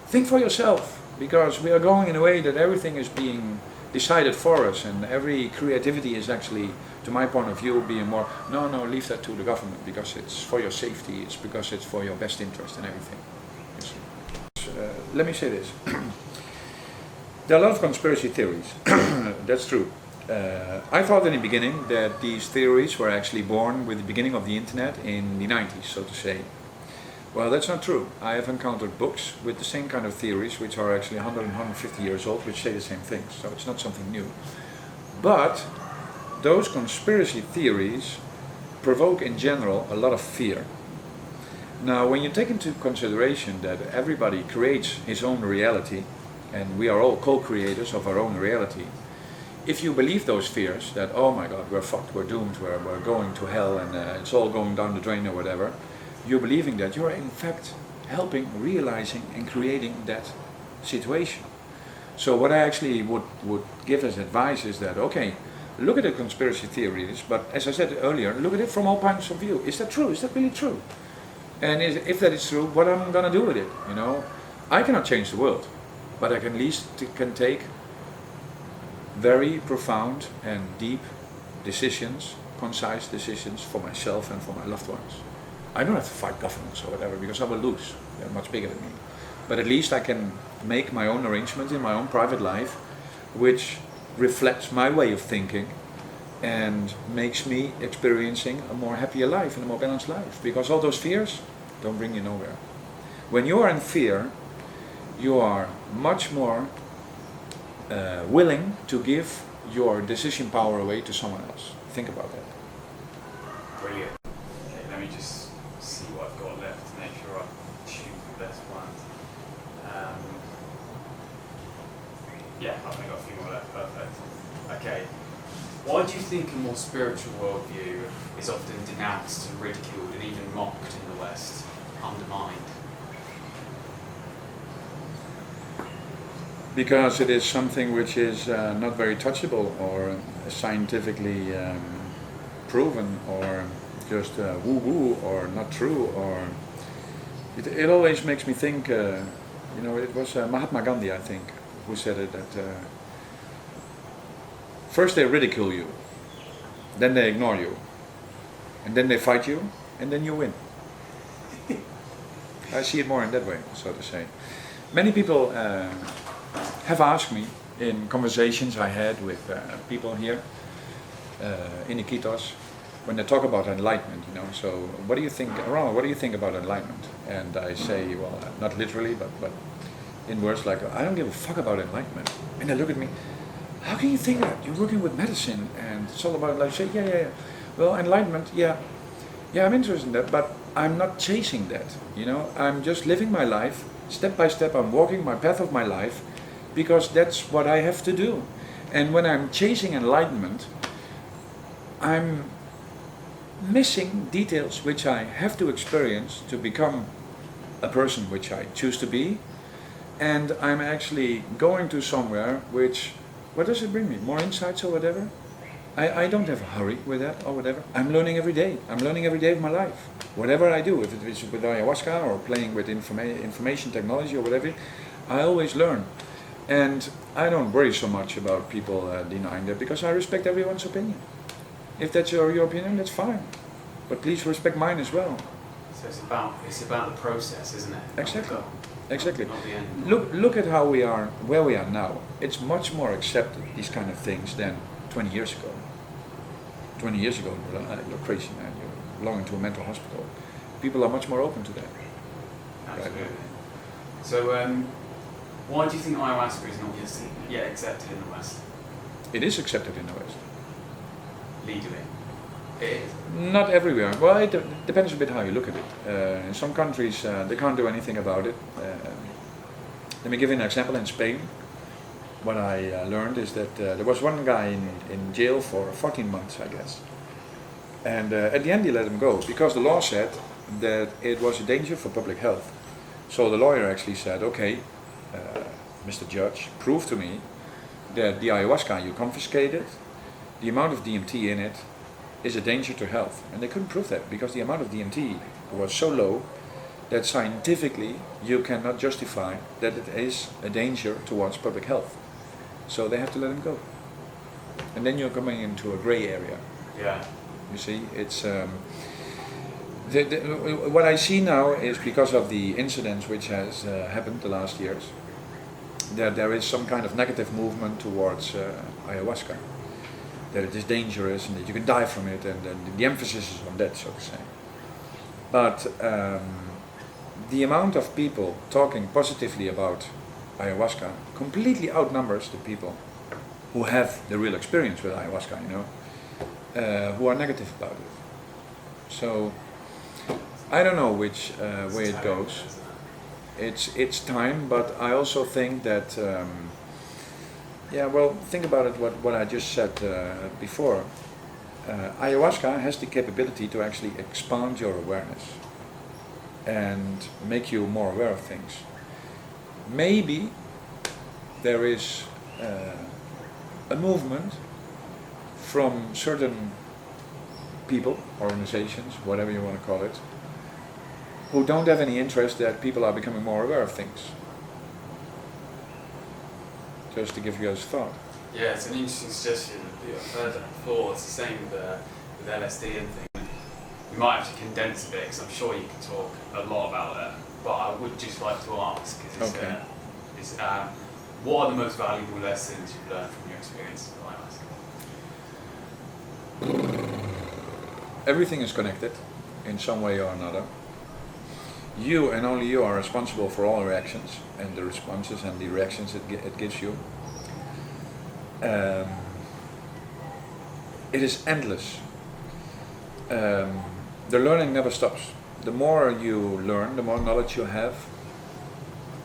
Think for yourself, because we are going in a way that everything is being decided for us, and every creativity is actually, to my point of view, being more, no, leave that to the government, because it's for your safety, it's because it's for your best interest and everything. Let me say this. There are a lot of conspiracy theories. That's true. I thought in the beginning that these theories were actually born with the beginning of the internet in the 90s, so to say. Well, that's not true. I have encountered books with the same kind of theories, which are actually 100 and 150 years old, which say the same things, so it's not something new. But those conspiracy theories provoke in general a lot of fear. Now, when you take into consideration that everybody creates his own reality, and we are all co-creators of our own reality, if you believe those fears, that, oh my God, we're fucked, we're doomed, we're going to hell, and it's all going down the drain or whatever, you're believing that, you're in fact helping, realizing and creating that situation. So what I actually would give as advice is that, okay, look at the conspiracy theories, but as I said earlier, look at it from all points of view. Is that true? Is that really true? And if that is true, what am I going to do with it? You know, I cannot change the world, but I can at least can take very profound and deep decisions, concise decisions for myself and for my loved ones. I don't have to fight governments or whatever, because I will lose. They're much bigger than me. But at least I can make my own arrangements in my own private life, which reflects my way of thinking and makes me experiencing a more happier life and a more balanced life. Because all those fears don't bring you nowhere. When you are in fear, you are much more willing to give your decision power away to someone else. Think about that. Brilliant. Okay, let me just see what I've got left to make sure I choose the best ones. Yeah, I've only got a few more left. Perfect. Okay. Why do you think a more spiritual worldview is often denounced and ridiculed and even mocked in the West, undermined? Because it is something which is not very touchable or scientifically proven, or just woo-woo, or not true, or it always makes me think, you know, it was Mahatma Gandhi, I think, who said it, that first they ridicule you, then they ignore you, and then they fight you, and then you win. I see it more in that way, so to say. Many people have asked me in conversations I had with people here, in Iquitos when they talk about enlightenment, you know. So what do you think, Ronald, what do you think about enlightenment? And I say, well, not literally, but in words like, I don't give a fuck about enlightenment. And they look at me, how can you think that? You're working with medicine and it's all about life. I say, yeah. Well, enlightenment, yeah, I'm interested in that, but I'm not chasing that, you know. I'm just living my life, step by step, I'm walking my path of my life, because that's what I have to do. And when I'm chasing enlightenment, I'm missing details which I have to experience to become a person which I choose to be. And I'm actually going to somewhere which, what does it bring me? More insights or whatever? I don't have a hurry with that or whatever. I'm learning every day. I'm learning every day of my life. Whatever I do, if it is with ayahuasca or playing with information technology or whatever, I always learn. And I don't worry so much about people denying that, because I respect everyone's opinion. If that's your opinion, that's fine. But please respect mine as well. So it's about the process, isn't it? Exactly. Not Exactly. not the end. Look at how we are, where we are now. It's much more accepted, these kind of things, than 20 years ago. 20 years ago, you're crazy, man. You're belonging to a mental hospital. People are much more open to that. Absolutely. Right. So, why do you think ayahuasca is not yet accepted in the West? It is accepted in the West. Legally? It is. Not everywhere. Well, it depends a bit how you look at it. In some countries, they can't do anything about it. Let me give you an example. In Spain, what I learned is that there was one guy in jail for 14 months, I guess. And at the end, he let him go, because the law said that it was a danger for public health. So the lawyer actually said, okay, Mr. Judge, prove to me that the ayahuasca you confiscated, the amount of DMT in it, is a danger to health. And they couldn't prove that, because the amount of DMT was so low that scientifically you cannot justify that it is a danger towards public health. So they have to let him go. And then you're coming into a gray area. Yeah. You see, it's what I see now is, because of the incidents which has happened the last years, that there is some kind of negative movement towards ayahuasca. That it is dangerous and that you can die from it, and the emphasis is on that, so to say. But the amount of people talking positively about ayahuasca completely outnumbers the people who have the real experience with ayahuasca, you know, who are negative about it. So I don't know which way it goes. It's time, but I also think that yeah, well, think about it, what I just said before. Ayahuasca has the capability to actually expand your awareness and make you more aware of things. Maybe there is a movement from certain people, organizations, whatever you want to call it, who don't have any interest that people are becoming more aware of things. Just to give you guys a thought. Yeah, it's an interesting suggestion. I've heard that before. It's the same with LSD and things. We might have to condense a bit, because I'm sure you can talk a lot about it. But I would just like to ask, because what are the most valuable lessons you've learned from your experience with ayahuasca? Everything is connected in some way or another. You and only you are responsible for all reactions and the responses and the reactions it gives you. It is endless. The learning never stops. The more you learn, the more knowledge you have,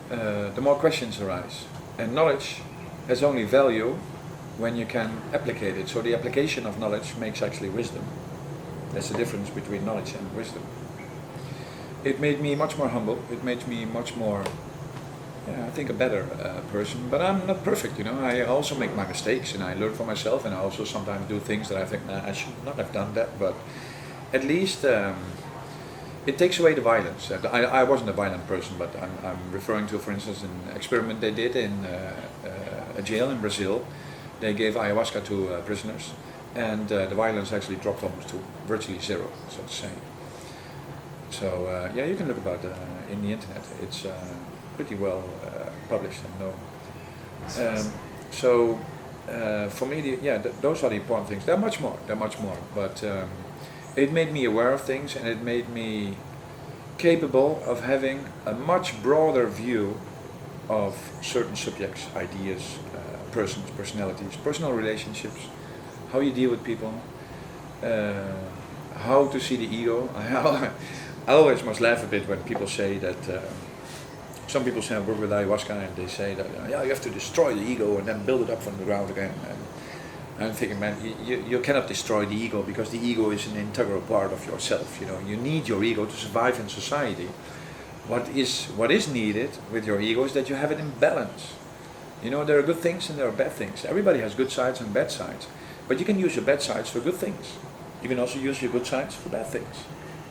the more questions arise. And knowledge has only value when you can applicate it. So the application of knowledge makes actually wisdom. That's the difference between knowledge and wisdom. It made me much more humble. It made me much more, I think, a better person. But I'm not perfect, you know. I also make my mistakes, and I learn from myself, and I also sometimes do things that I think, I should not have done that. But at least it takes away the violence. I wasn't a violent person, but I'm referring to, for instance, an experiment they did in a jail in Brazil. They gave ayahuasca to prisoners, and the violence actually dropped almost to virtually zero, so to say. So yeah, you can look about in the internet. It's pretty well published and known. So for me, those are the important things. There are much more. But it made me aware of things, and it made me capable of having a much broader view of certain subjects, ideas, persons, personalities, personal relationships, how you deal with people, how to see the ego. I always must laugh a bit when people say that. Some people say I work with ayahuasca, and they say that you have to destroy the ego and then build it up from the ground again. And I'm thinking, man, you cannot destroy the ego, because the ego is an integral part of yourself. You need your ego to survive in society. What is needed with your ego is that you have it in balance. There are good things and there are bad things. Everybody has good sides and bad sides, but you can use your bad sides for good things. You can also use your good sides for bad things.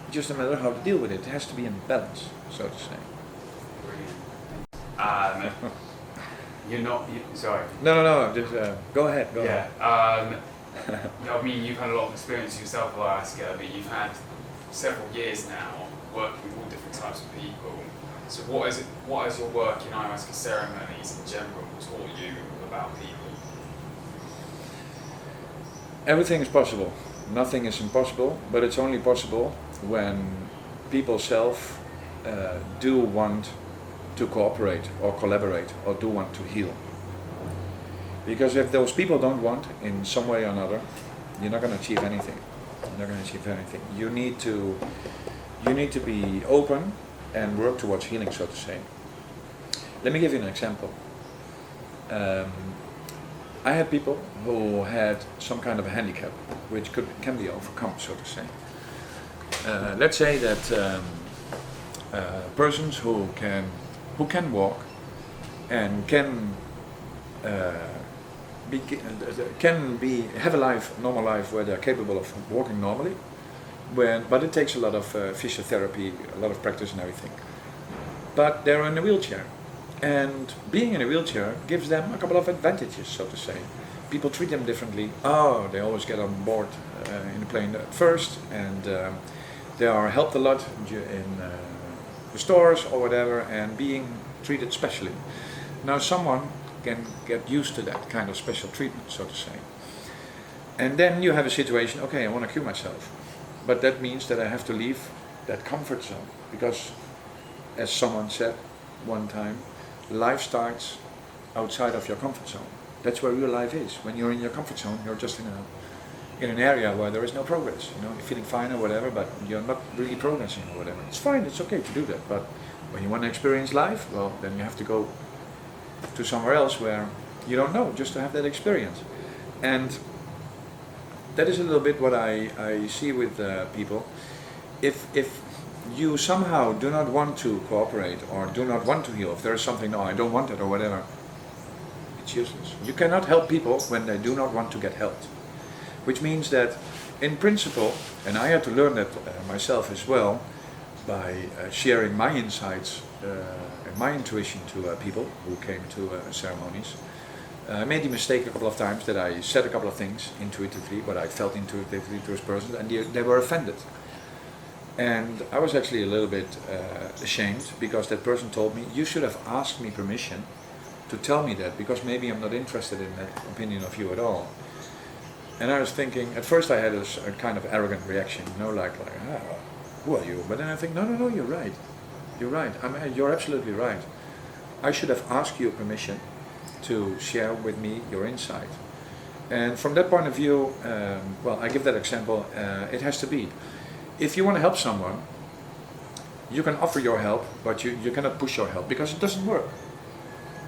It's just a matter of how to deal with it. It has to be in balance, so to say. You're not. Sorry. No. Just go ahead. Go ahead. I mean, you've had a lot of experience yourself with ayahuasca, but you've had several years now working with all different types of people. So, what has your work in ayahuasca ceremonies in general taught you about people? Everything is possible. Nothing is impossible, but it's only possible when people self do want to cooperate or collaborate or do want to heal. Because if those people don't want, in some way or another, you're not going to achieve anything. You need to be open and work towards healing, so to say. Let me give you an example. I had people who had some kind of a handicap, which can be overcome, so to say. Let's say that persons who can walk and can have a normal life where they're capable of walking normally, but it takes a lot of physiotherapy, a lot of practice and everything. But they're in a wheelchair, and being in a wheelchair gives them a couple of advantages, so to say. People treat them differently. They always get on board in the plane at first, and they are helped a lot in the stores or whatever, and being treated specially. Now someone can get used to that kind of special treatment, so to say. And then you have a situation, okay, I want to cure myself. But that means that I have to leave that comfort zone. Because, as someone said one time, life starts outside of your comfort zone. That's where real life is. When you're in your comfort zone, you're just in an area where there is no progress. You're feeling fine or whatever, but you're not really progressing or whatever. It's fine, it's okay to do that. But when you want to experience life, well, then you have to go to somewhere else where you don't know, just to have that experience. And that is a little bit what I see with people. If you somehow do not want to cooperate or do not want to heal, if there is something, no, I don't want it or whatever, it's useless. You cannot help people when they do not want to get helped. Which means that, in principle, and I had to learn that myself as well, by sharing my insights and my intuition to people who came to ceremonies. I made the mistake a couple of times that I said a couple of things intuitively, what I felt intuitively to this person, and they were offended. And I was actually a little bit ashamed, because that person told me, you should have asked me permission to tell me that, because maybe I'm not interested in that opinion of you at all. And I was thinking, at first I had a kind of arrogant reaction, like, who are you? But then I think, no, you're right. You're absolutely right. I should have asked you permission to share with me your insight. And from that point of view, I give that example, it has to be. If you want to help someone, you can offer your help, but you cannot push your help, because it doesn't work.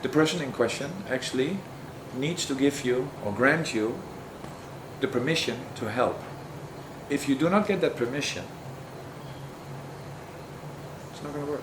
The person in question actually needs to give you or grant you the permission to help. If you do not get that permission, it's not going to work.